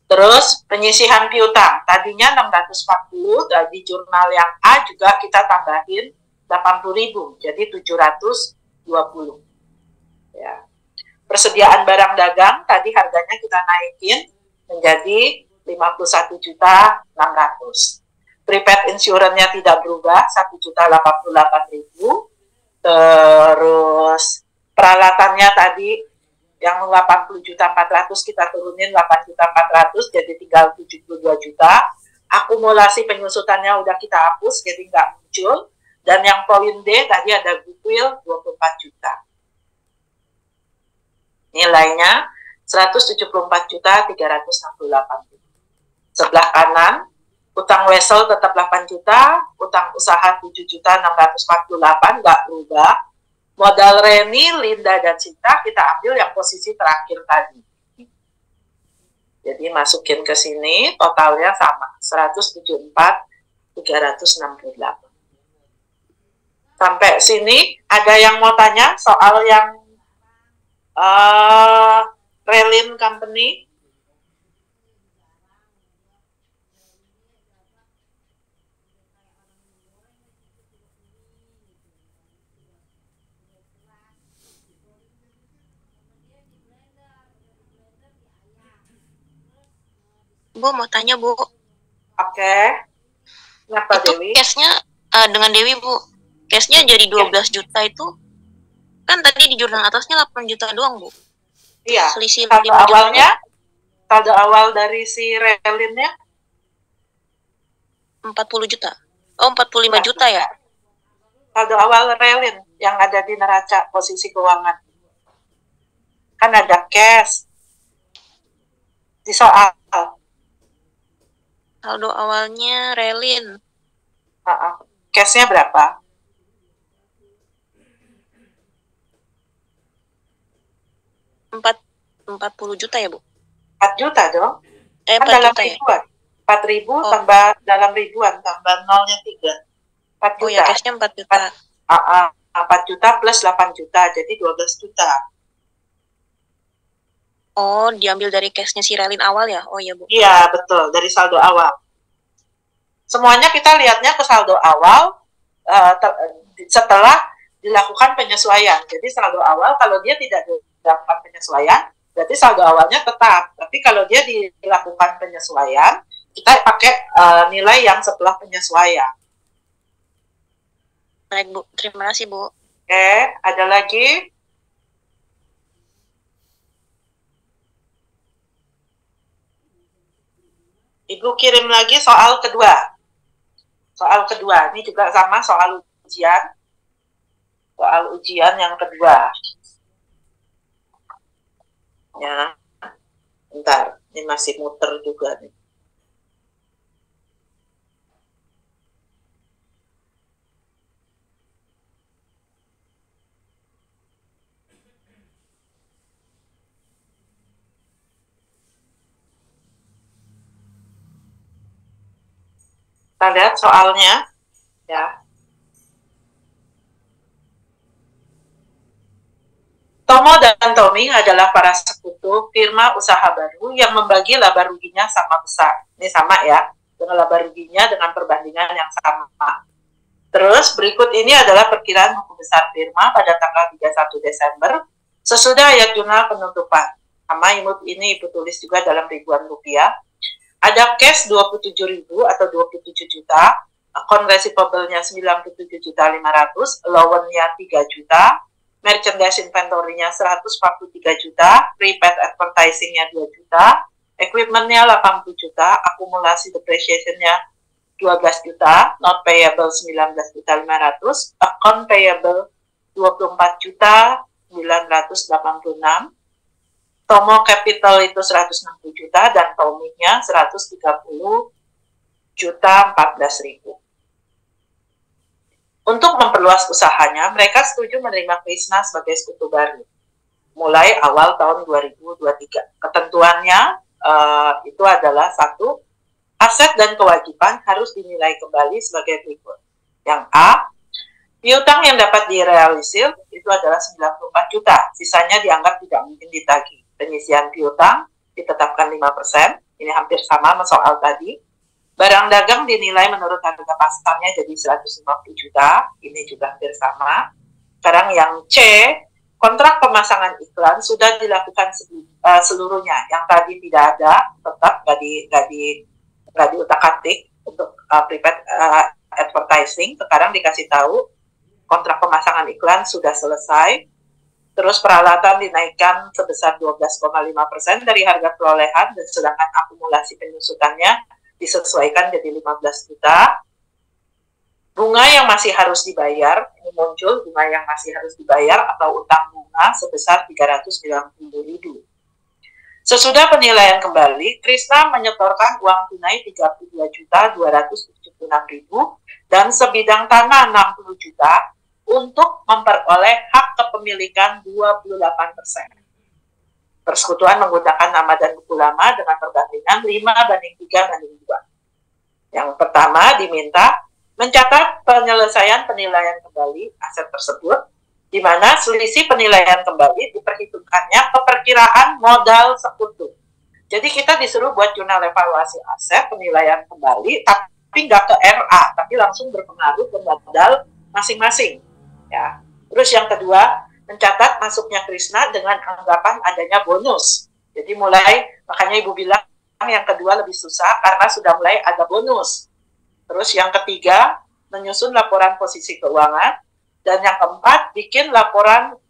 Terus penyisihan piutang, tadinya 640, di jurnal yang A juga kita tambahin 80.000, jadi 720. Ya. Persediaan barang dagang, tadi harganya kita naikin menjadi 51.600.000. Prepaid insurance-nya tidak berubah, 1.088.000. Terus peralatannya tadi Yang 80.400.000 kita turunin 8.400.000 jadi tinggal 72 juta. Akumulasi penyusutannya udah kita hapus jadi nggak muncul. Dan yang poin D tadi ada goodwill 24 juta. Nilainya 174.368. Sebelah kanan, utang wesel tetap 8 juta, utang usaha 7.648 nggak berubah. Modal Reni, Linda, dan Cinta kita ambil yang posisi terakhir tadi. Jadi masukin ke sini, totalnya sama, 174.368. Sampai sini, ada yang mau tanya soal yang Relin Company? Bu, mau tanya, Bu. Oke. Kenapa, Itu Dewi? case-nya dengan Dewi, Bu. Case-nya jadi 12 juta itu, kan tadi di jurnal atasnya 8 juta doang, Bu. Iya. Selisih Saldo 5 juta. awalnya, saldo awal dari si Relinnya 40 juta. Oh, 45 juta ya? saldo awal Relin yang ada di neraca posisi keuangan. Kan ada cash di soal. Saldo awalnya Relin. Cash-nya berapa? 40 juta ya, Bu? 4 juta dong. Kan 4 dalam juta ya? ribuan. 4.000 Oh. tambah dalam ribuan, tambah nolnya 3. 4 Oh juta. ya, cashnya 4 juta. 4 juta plus 8 juta, jadi 12 juta. Oh, diambil dari cashnya si Relin awal ya? Oh iya, Bu. Iya, betul. Dari saldo awal. Semuanya kita lihatnya ke saldo awal setelah dilakukan penyesuaian. Jadi saldo awal kalau dia tidak dilakukan penyesuaian, berarti saldo awalnya tetap. Tapi kalau dia dilakukan penyesuaian, kita pakai nilai yang setelah penyesuaian. Baik, Bu. Terima kasih, Bu. Oke, ada lagi? Ibu kirim lagi soal kedua. Soal kedua, ini juga sama soal ujian. Soal ujian yang kedua. Ya, bentar, ini masih muter juga nih. Kita lihat soalnya, ya. Tomo dan Tommy adalah para sekutu firma usaha baru yang membagi laba ruginya sama besar. Ini sama ya, dengan laba ruginya dengan perbandingan yang sama. Terus berikut ini adalah perkiraan buku besar firma pada tanggal 31 Desember sesudah ayat jurnal penutupan. Sama ini Ibu tulis juga dalam ribuan rupiah. Ada cash 27.000 atau 27 juta, account receivable-nya 97.500.000, loan-nya 3 juta, merchandise inventory-nya 143 juta, prepaid advertising-nya 2 juta, equipment-nya 80 juta, akumulasi depreciation-nya 12 juta, not payable 19.500.000, account payable 24 juta 986, Tomo Capital itu 160 juta dan Tommy-nya 130 juta 14.000. Untuk memperluas usahanya, mereka setuju menerima Krishna sebagai sekutu baru mulai awal tahun 2023. Ketentuannya itu adalah 1, aset dan kewajiban harus dinilai kembali sebagai berikut. Yang A, piutang yang dapat direalisir itu adalah 94 juta, sisanya dianggap tidak mungkin ditagih. Penyisian piutang ditetapkan 5%, ini hampir sama soal tadi. Barang dagang dinilai menurut harga pasarnya jadi 150 juta, ini juga hampir sama. Sekarang yang C, kontrak pemasangan iklan sudah dilakukan seluruhnya. Yang tadi tidak ada, tetap nggak diutak-atik untuk prepaid advertising. Sekarang dikasih tahu kontrak pemasangan iklan sudah selesai. Terus peralatan dinaikkan sebesar 12,5% dari harga perolehan, dan sedangkan akumulasi penyusutannya disesuaikan jadi 15 juta. Bunga yang masih harus dibayar, ini muncul bunga yang masih harus dibayar atau utang bunga sebesar 390.000. Sesudah penilaian kembali, Krisna menyetorkan uang tunai 32.276.000 dan sebidang tanah 60 juta untuk memperoleh hak kepemilikan 28%. Persekutuan menggunakan nama dan buku lama dengan perbandingan 5:3:2. Yang pertama diminta mencatat penyelesaian penilaian kembali aset tersebut, di mana selisih penilaian kembali diperhitungkannya keperkiraan modal sekutu. Jadi kita disuruh buat jurnal evaluasi aset penilaian kembali, tapi nggak ke RA, tapi langsung berpengaruh ke modal masing-masing. Ya. Terus yang kedua, mencatat masuknya Krisna dengan anggapan adanya bonus. Jadi makanya Ibu bilang yang kedua lebih susah karena sudah mulai ada bonus. Terus yang ketiga, menyusun laporan posisi keuangan. Dan yang keempat, bikin laporan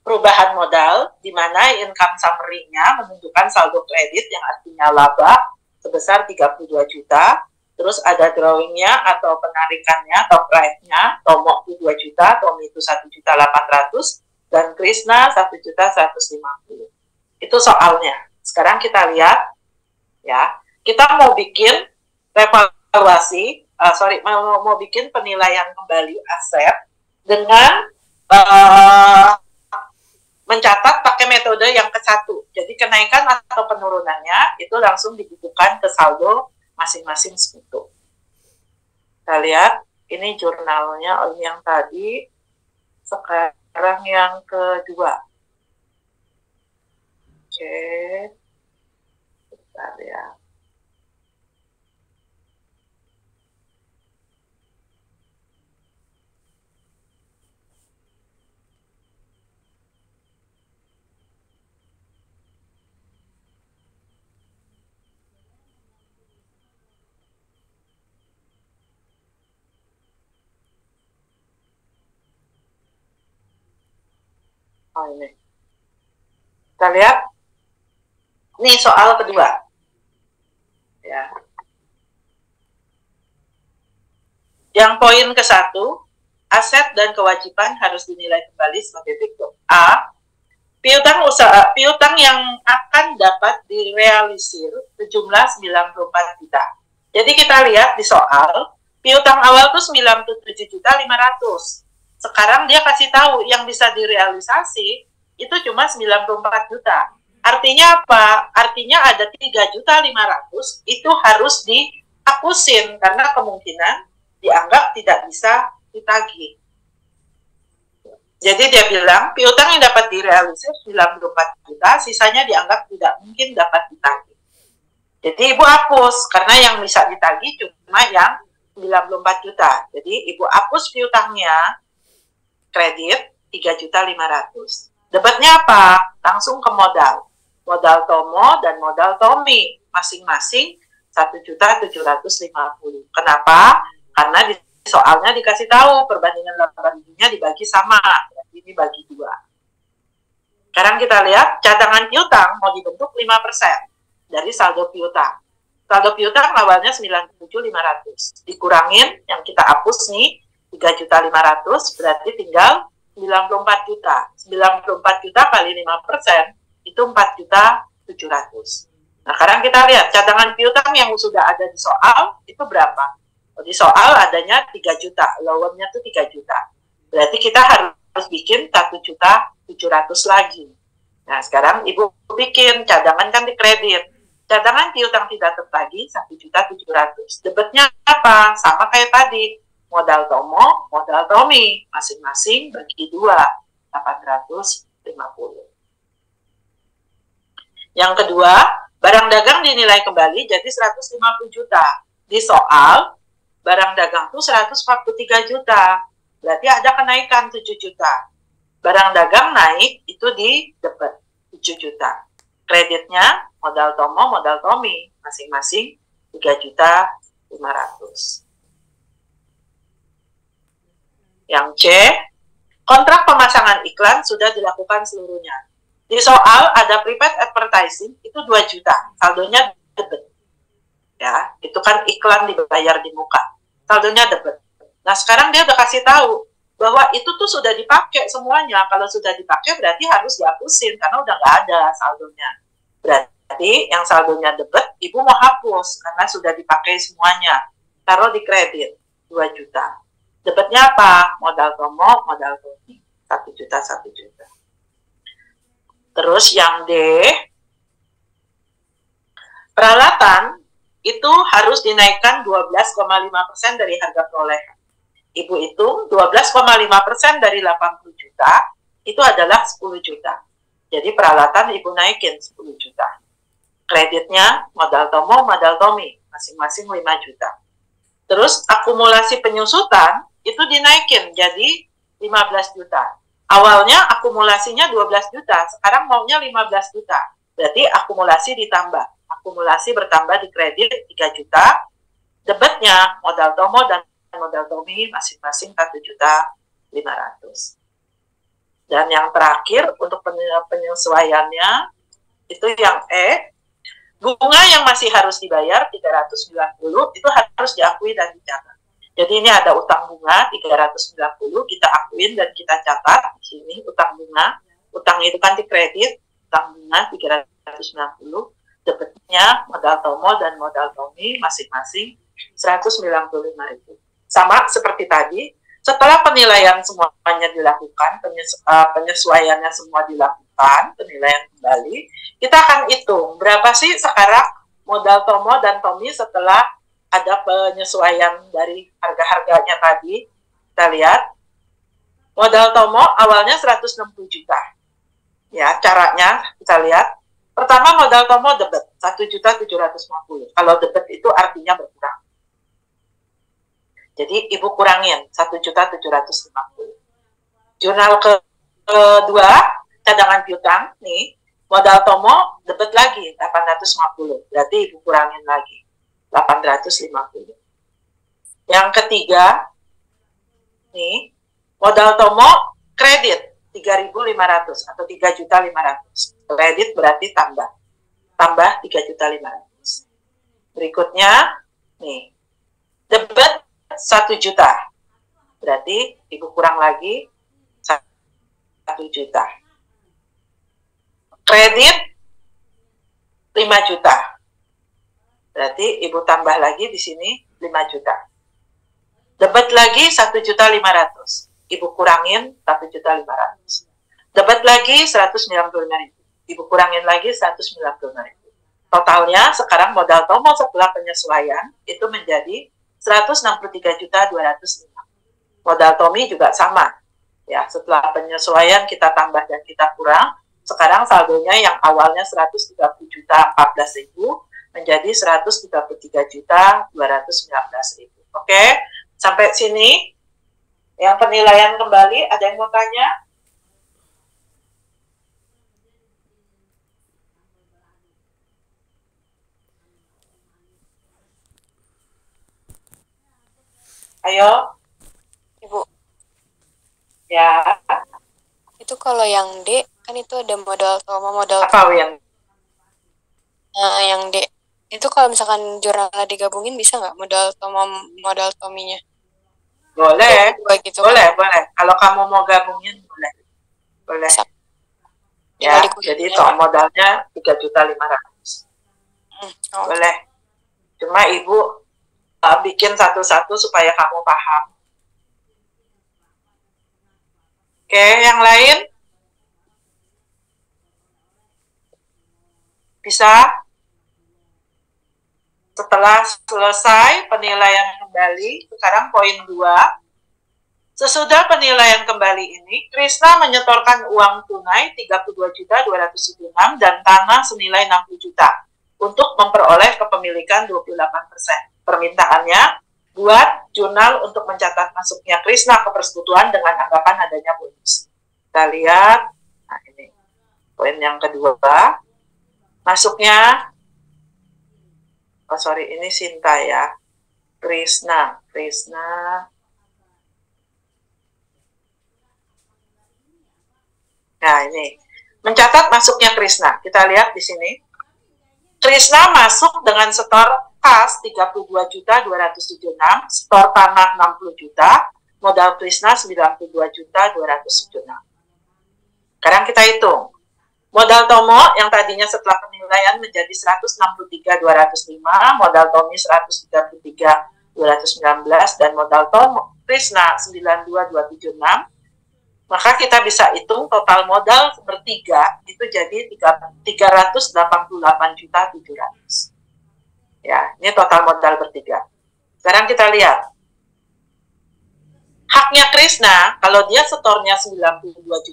perubahan modal, di mana income summary-nya menunjukkan saldo kredit yang artinya laba sebesar 32 juta. Terus ada drawing-nya atau penarikannya atau price-nya, Tomo itu 2 juta, Tommy itu 1.800.000, dan Krisna 1.150.000. Itu soalnya. Sekarang kita lihat, ya. Kita mau bikin evaluasi, mau bikin penilaian kembali aset dengan mencatat pakai metode yang ke-1. Jadi kenaikan atau penurunannya itu langsung dibukukan ke saldo masing-masing sekutu. Kita lihat, ini jurnalnya yang tadi, sekarang yang kedua. Oke, kita lihat. Oh ini. Kita lihat. Ini soal kedua. Ya. Yang poin ke-1, aset dan kewajiban harus dinilai kembali sebagai berikut. A. Piutang yang akan dapat direalisir sejumlah 94 juta. Jadi kita lihat di soal, piutang awal tuh 97.500.000. Sekarang dia kasih tahu yang bisa direalisasi itu cuma 94 juta. Artinya apa? Artinya ada 3.500.000 itu harus dihapusin karena kemungkinan dianggap tidak bisa ditagih. Jadi dia bilang piutang yang dapat direalisir 94 juta, sisanya dianggap tidak mungkin dapat ditagih. Jadi Ibu hapus karena yang bisa ditagih cuma yang 94 juta. Jadi Ibu hapus piutangnya kredit 3.500.000. Debatnya apa? Langsung ke modal. Modal Tomo dan modal Tommy. Masing-masing 1.750.000. Kenapa? Karena di soalnya dikasih tahu perbandingan laba ruginya dibagi sama. Jadi ini bagi 2. Sekarang kita lihat cadangan piutang mau dibentuk 5% dari saldo piutang. Saldo piutang awalnya 97.500. Dikurangin yang kita hapus nih 3.500.000 berarti tinggal 94 juta. 94 juta kali 5% itu 4.700.000. Nah, sekarang kita lihat cadangan piutang yang sudah ada di soal itu berapa? Di soal adanya 3 juta, loannya tuh 3 juta. Berarti kita harus bikin 1.700.000 lagi. Nah, sekarang Ibu bikin cadangan kan di kredit. Cadangan piutang tidak tertagih 1.700.000. Debatnya apa? Sama kayak tadi. Modal Tomo, modal Tommy, masing-masing bagi 2, 850. Yang kedua, barang dagang dinilai kembali jadi 150 juta. Di soal, barang dagang itu 143 juta. Berarti ada kenaikan 7 juta. Barang dagang naik itu di debat 7 juta. Kreditnya modal Tomo, modal Tommy, masing-masing 3.500.000. Yang C, kontrak pemasangan iklan sudah dilakukan seluruhnya. Di soal ada prepaid advertising itu 2 juta, saldonya debit. Ya, itu kan iklan dibayar di muka. Saldonya debit. Nah, sekarang dia udah kasih tahu bahwa itu tuh sudah dipakai semuanya. Kalau sudah dipakai berarti harus dihapusin karena udah nggak ada saldonya. Berarti yang saldonya debit, Ibu mau hapus karena sudah dipakai semuanya. Taruh di kredit 2 juta. Debitnya apa? Modal Tomo, modal Tomi. 1 juta, 1 juta. Terus yang D, peralatan itu harus dinaikkan 12,5% dari harga perolehan. Ibu hitung 12,5% dari 80 juta, itu adalah 10 juta. Jadi peralatan Ibu naikin 10 juta. Kreditnya modal Tomo, modal Tomi, masing-masing 5 juta. Terus akumulasi penyusutan itu dinaikin jadi 15 juta. Awalnya akumulasinya 12 juta, sekarang maunya 15 juta. Berarti akumulasi ditambah. Akumulasi bertambah di kredit 3 juta. Debitnya modal Tomo dan modal Tomi masing-masing 1 juta 500. Dan yang terakhir untuk penyesuaiannya itu yang E, bunga yang masih harus dibayar 390 itu harus diakui dan dicatat. Jadi ini ada utang bunga 390, kita akuin dan kita catat di sini utang bunga. Utang itu kan di kredit, utang bunga 390, debitnya modal Tomo dan modal Tomi masing-masing 195.000. Sama seperti tadi, setelah penilaian semuanya dilakukan, penyesuaiannya semua dilakukan, penilaian kembali, kita akan hitung berapa sih sekarang modal Tomo dan Tomi setelah ada penyesuaian dari harga-harganya tadi. Kita lihat, modal Tomo awalnya 160 juta. Ya, caranya kita lihat. Pertama modal Tomo debit 1.750.000. Kalau debit itu artinya berkurang. Jadi Ibu kurangin 1.750.000. Jurnal kedua, cadangan piutang, nih, modal Tomo debit lagi 850. Berarti Ibu kurangin lagi 850. Yang ketiga, nih, modal Tomo kredit 3.500 atau 3.500. Kredit berarti tambah 3.500. Berikutnya, nih, debit 1 juta. Berarti Ibu kurang lagi 1 juta. Kredit 5 juta. Berarti Ibu tambah lagi di sini 5 juta. Debit lagi 1.500.000. Ibu kurangin 1.500.000. Debit lagi 195.000. Ibu kurangin lagi 195.000. Totalnya sekarang modal Tomo setelah penyesuaian itu menjadi 163.205. Modal Tomi juga sama. Ya, setelah penyesuaian kita tambah dan kita kurang, sekarang saldonya yang awalnya 130.014.000 menjadi 133.219.000. Oke, sampai sini. Yang penilaian kembali, ada yang mau tanya? Ayo. Ibu, Ya. itu kalau yang D, kan itu ada modal Tomo, modal Apa, Win? Nah, yang D, itu kalau misalkan jurnalnya digabungin bisa nggak modal Tomo, modal Tominya? Boleh. Gitu, boleh. Kalau kamu mau gabungin, boleh. Bisa. Ya, jadi modalnya 3.500.000. Boleh. Cuma Ibu bikin satu-satu supaya kamu paham. Oke, yang lain? Bisa? Setelah selesai penilaian kembali, sekarang poin 2. Sesudah penilaian kembali ini, Krisna menyetorkan uang tunai 32.276 dan tanah senilai 60 juta untuk memperoleh kepemilikan 28%. Permintaannya, buat jurnal untuk mencatat masuknya Krisna ke persekutuan dengan anggapan adanya bonus. Kita lihat, nah ini poin yang kedua, masuknya, ini Sinta ya, Krisna, Nah, ini. Mencatat masuknya Krisna. Kita lihat di sini. Krisna masuk dengan setor kas 32.276, setor tanah 60 juta, modal Krisna 92.276. Sekarang kita hitung. Modal Tomo yang tadinya setelah penilaian menjadi 163.205, modal Tommy 133.219, dan modal Tomo Krisna 92.276. Maka kita bisa hitung total modal bertiga itu jadi 388.700. Ya, ini total modal bertiga. Sekarang kita lihat. Haknya Krisna, kalau dia setornya 92.276,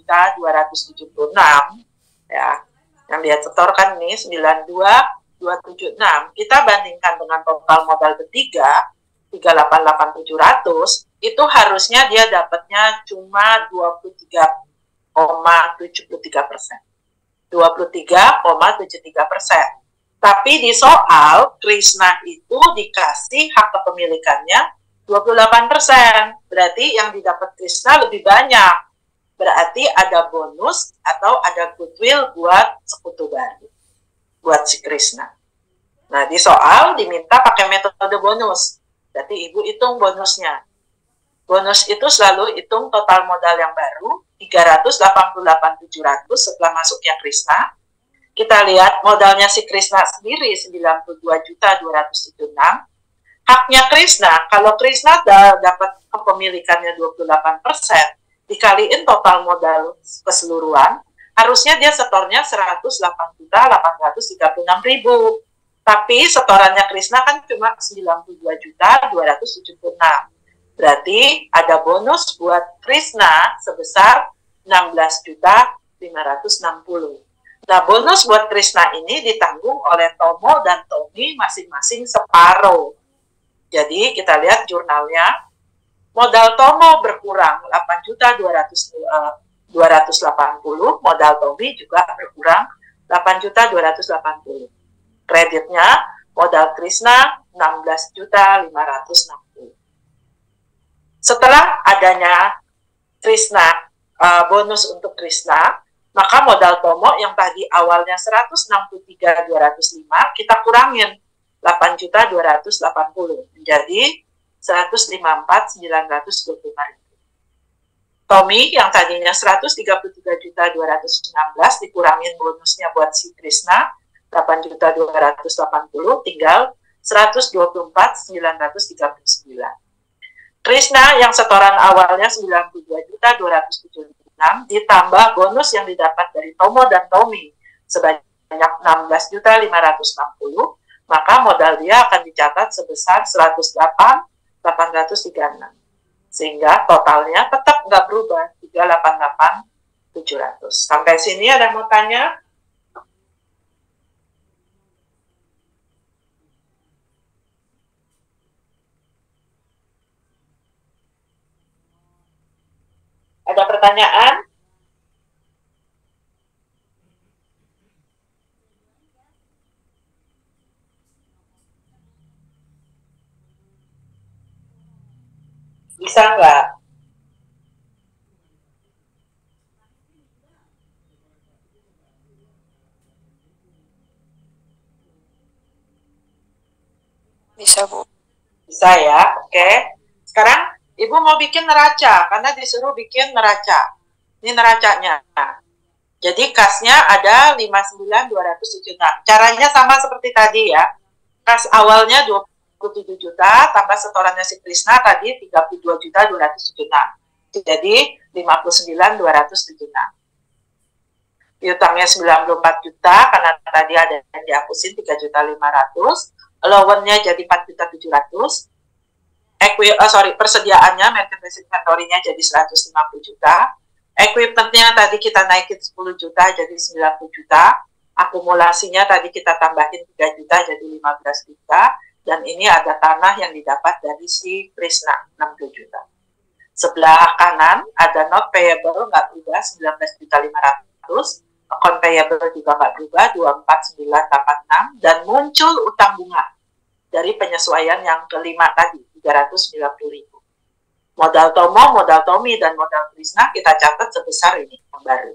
ya, yang dia setorkan ini 92.276, kita bandingkan dengan total modal bertiga 388.700, itu harusnya dia dapatnya cuma 23,73%. 23,73%. Tapi di soal, Krisna itu dikasih hak kepemilikannya 28%. Berarti yang didapat Krisna lebih banyak. Berarti ada bonus atau ada goodwill buat sekutu baru. Buat si Krisna. Nah, di soal diminta pakai metode bonus. Berarti ibu hitung bonusnya. Bonus itu selalu hitung total modal yang baru, 388.700 setelah masuknya Krisna. Kita lihat modalnya si Krisna sendiri 92.276. Haknya Krisna, kalau Krisna dapat kepemilikannya 28%, dikaliin total modal keseluruhan, harusnya dia setornya 108.836.000. Tapi setorannya Krisna kan cuma 92.276. Berarti ada bonus buat Krisna sebesar 16.560. Nah, bonus buat Krisna ini ditanggung oleh Tomo dan Tommy masing-masing separuh. Jadi kita lihat jurnalnya, modal Tomo berkurang 8.280, modal Tommy juga berkurang 8.280. Kreditnya modal Krisna 16.560. Setelah adanya Krisna, bonus untuk Krisna, maka modal Tomo yang tadi awalnya 163.205, kita kurangin 8.280 menjadi 154.925. Tommy yang tadinya 133.216 dikurangin bonusnya buat si Krisna 8.280, tinggal 124.939. Krisna yang setoran awalnya 92.276 ditambah bonus yang didapat dari Tomo dan Tommy sebanyak 16.560, maka modal dia akan dicatat sebesar 108.836. Sehingga totalnya tetap nggak berubah, 388.700. Sampai sini ada yang mau tanya? Ada pertanyaan? Bisa nggak? Bisa, Bu. Bisa ya, oke. Sekarang Ibu mau bikin neraca, karena disuruh bikin neraca. Ini neracanya. Nah, jadi kasnya ada 59.276. Caranya sama seperti tadi ya. Kas awalnya 27 juta, tambah setorannya si Krisna tadi 32.276. Jadi 59.276. Piutangnya 94 juta, karena tadi ada yang dihapusin 3.500. Allowance-nya jadi 4.700. Persediaannya, merchandise inventory-nya jadi 150 juta. Equipment-nya tadi kita naikin 10 juta jadi 90 juta. Akumulasinya tadi kita tambahin 3 juta jadi 15 juta. Dan ini ada tanah yang didapat dari si Krisna, 60 juta. Sebelah kanan ada not payable nggak berubah, 19.500. Account payable juga nggak berubah, 24.986. Dan muncul utang bunga dari penyesuaian yang kelima tadi, 390.000. Modal Tomo, modal Tommy, dan modal Krisna kita catat sebesar ini yang baru.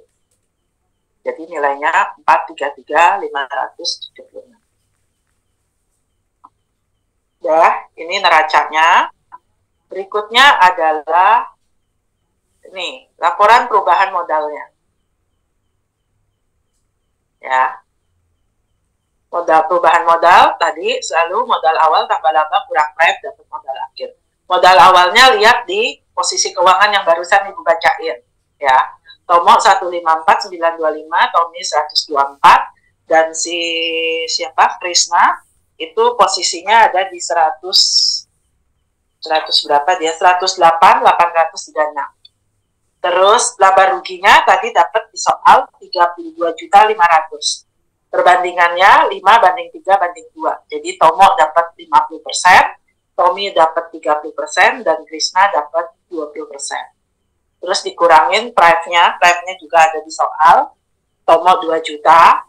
Jadi nilainya 433.576. Ya, ini neracanya. Berikutnya adalah ini, laporan perubahan modalnya. Ya. Modal perubahan modal tadi selalu modal awal tambah laba kurang prep dapat modal akhir. Modal awalnya lihat di posisi keuangan yang barusan Ibu bacain. Ya. Tomo 154925, Tommy 124, dan si siapa? Krisna itu posisinya ada di 100 berapa dia? 108.836. Terus laba ruginya tadi dapat di soal 32.500. Perbandingannya 5:3:2. Jadi Tomo dapat 50%, Tommy dapat 30%, dan Krisna dapat 20%. Terus dikurangin price-nya juga ada di soal. Tomo 2 juta,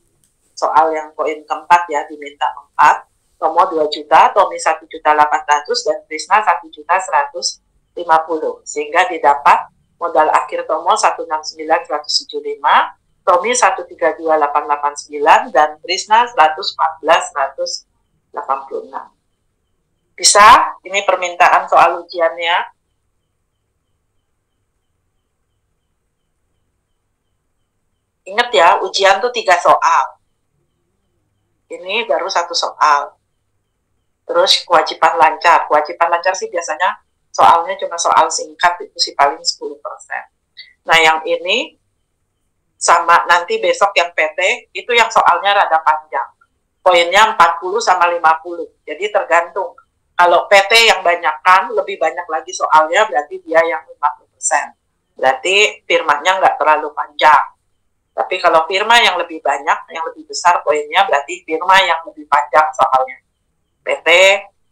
soal yang poin keempat ya, diminta 4. Tomo 2 juta, Tommy 1.800.000, dan Krisna 1.150.000. Sehingga didapat modal akhir Tomo 169.175, Tommy 132.889, dan Krisna 114.186. Bisa? Ini permintaan soal ujiannya. Ingat ya, ujian tuh 3 soal. Ini baru 1 soal. Terus kewajiban lancar. Kewajiban lancar sih biasanya soalnya cuma soal singkat, itu sih paling 10%. Nah, yang ini sama nanti besok yang PT, itu yang soalnya rada panjang. Poinnya 40 sama 50. Jadi tergantung. Kalau PT yang banyakkan, lebih banyak lagi soalnya, berarti dia yang 50%. Berarti firmanya nggak terlalu panjang. Tapi kalau firma yang lebih banyak, yang lebih besar poinnya, berarti firma yang lebih panjang soalnya. PT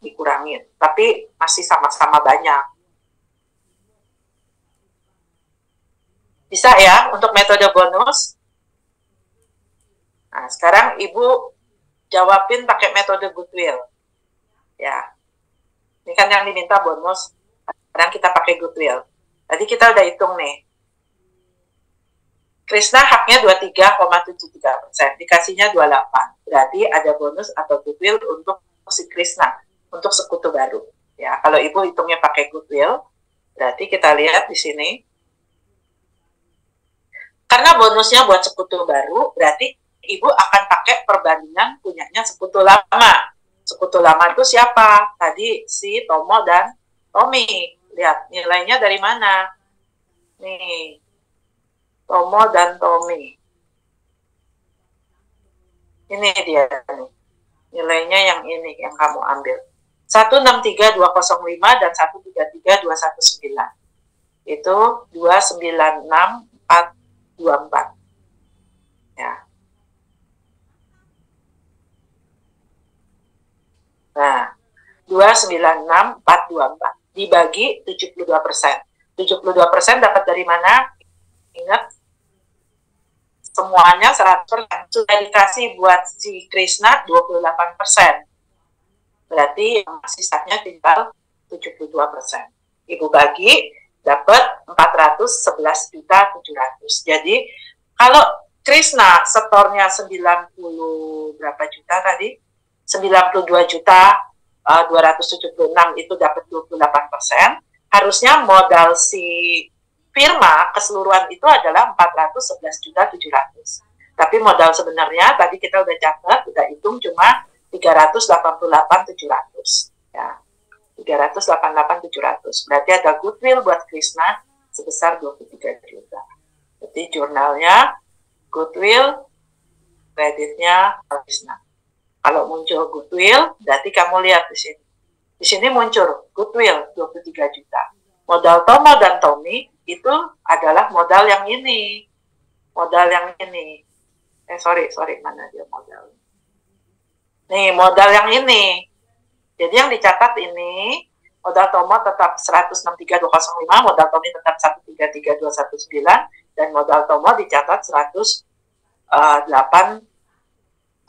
dikurangin, tapi masih sama-sama banyak. Bisa ya untuk metode bonus? Nah, sekarang Ibu jawabin pakai metode goodwill. Ya, ini kan yang diminta bonus, sekarang kita pakai goodwill. Tadi kita udah hitung nih. Krisna haknya 23,73%, dikasihnya 28. Berarti ada bonus atau goodwill untuk si Krisna, untuk sekutu baru. Ya, kalau Ibu hitungnya pakai goodwill, berarti kita lihat di sini. Karena bonusnya buat sekutu baru, berarti Ibu akan pakai perbandingan punyanya sekutu lama. Sekutu lama itu siapa? Tadi si Tomo dan Tommy. Lihat, nilainya dari mana? Nih. Tomo dan Tommy. Ini dia nih. Nilainya yang ini yang kamu ambil. 163.205 dan 133.219. Itu 296.424. Ya. Nah, 296.424 dibagi 72%. 72% dapat dari mana? Ingat, semuanya 100%. Sudah dikasih buat si Krisna 28%. Berarti sisanya tinggal 72%. Ibu bagi, dapat 411.700.000. Jadi, kalau Krisna setornya 90 berapa juta tadi? 92.276 itu dapat 28%. Harusnya modal si firma keseluruhan itu adalah 411.700.000. Tapi modal sebenarnya tadi kita udah catat, udah hitung cuma 388.700. Ya. 388.700. Berarti ada goodwill buat Krisna sebesar 23 juta. Jadi jurnalnya goodwill, kreditnya Krisna. Kalau muncul goodwill, berarti kamu lihat di sini. Di sini muncul goodwill 23 juta. Modal Tomo dan Tommy itu adalah modal yang ini. Modal yang ini. Sorry, mana dia modal? Nih, modal yang ini. Jadi yang dicatat ini, modal Tomo tetap 163.205, modal Tommy tetap 133.219, dan modal Tomo dicatat 108,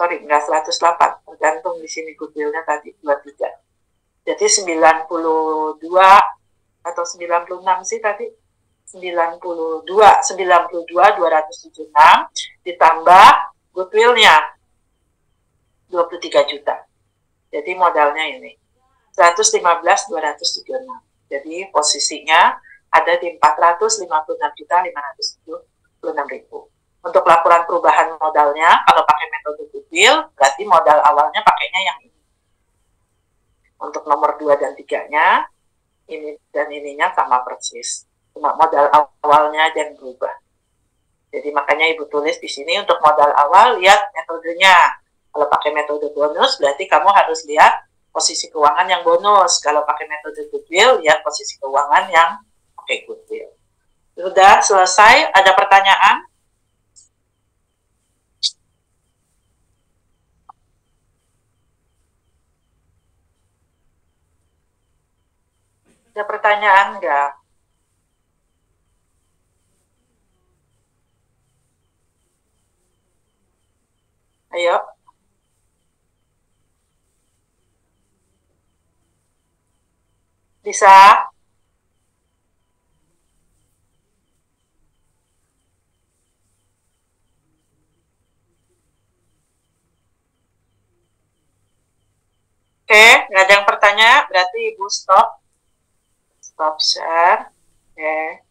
enggak 108, tergantung di sini goodwill-nya tadi 23. Jadi 92 atau 96 sih tadi. 92 276, ditambah goodwill-nya 23 juta. Jadi modalnya ini 115.276. Jadi posisinya ada di 456.576.000. Untuk laporan perubahan modalnya, kalau pakai metode goodwill, berarti modal awalnya pakainya yang ini. Untuk nomor 2 dan 3-nya, ini dan ininya sama persis. Cuma modal awalnya aja yang berubah. Jadi makanya Ibu tulis di sini untuk modal awal, lihat metodenya. Kalau pakai metode bonus, berarti kamu harus lihat posisi keuangan yang bonus. Kalau pakai metode goodwill, lihat posisi keuangan yang pakai goodwill. Sudah selesai? Ada pertanyaan? Ada pertanyaan nggak? Ayo. Bisa? Oke, nggak ada yang bertanya, berarti Ibu stop. Stop share. Oke.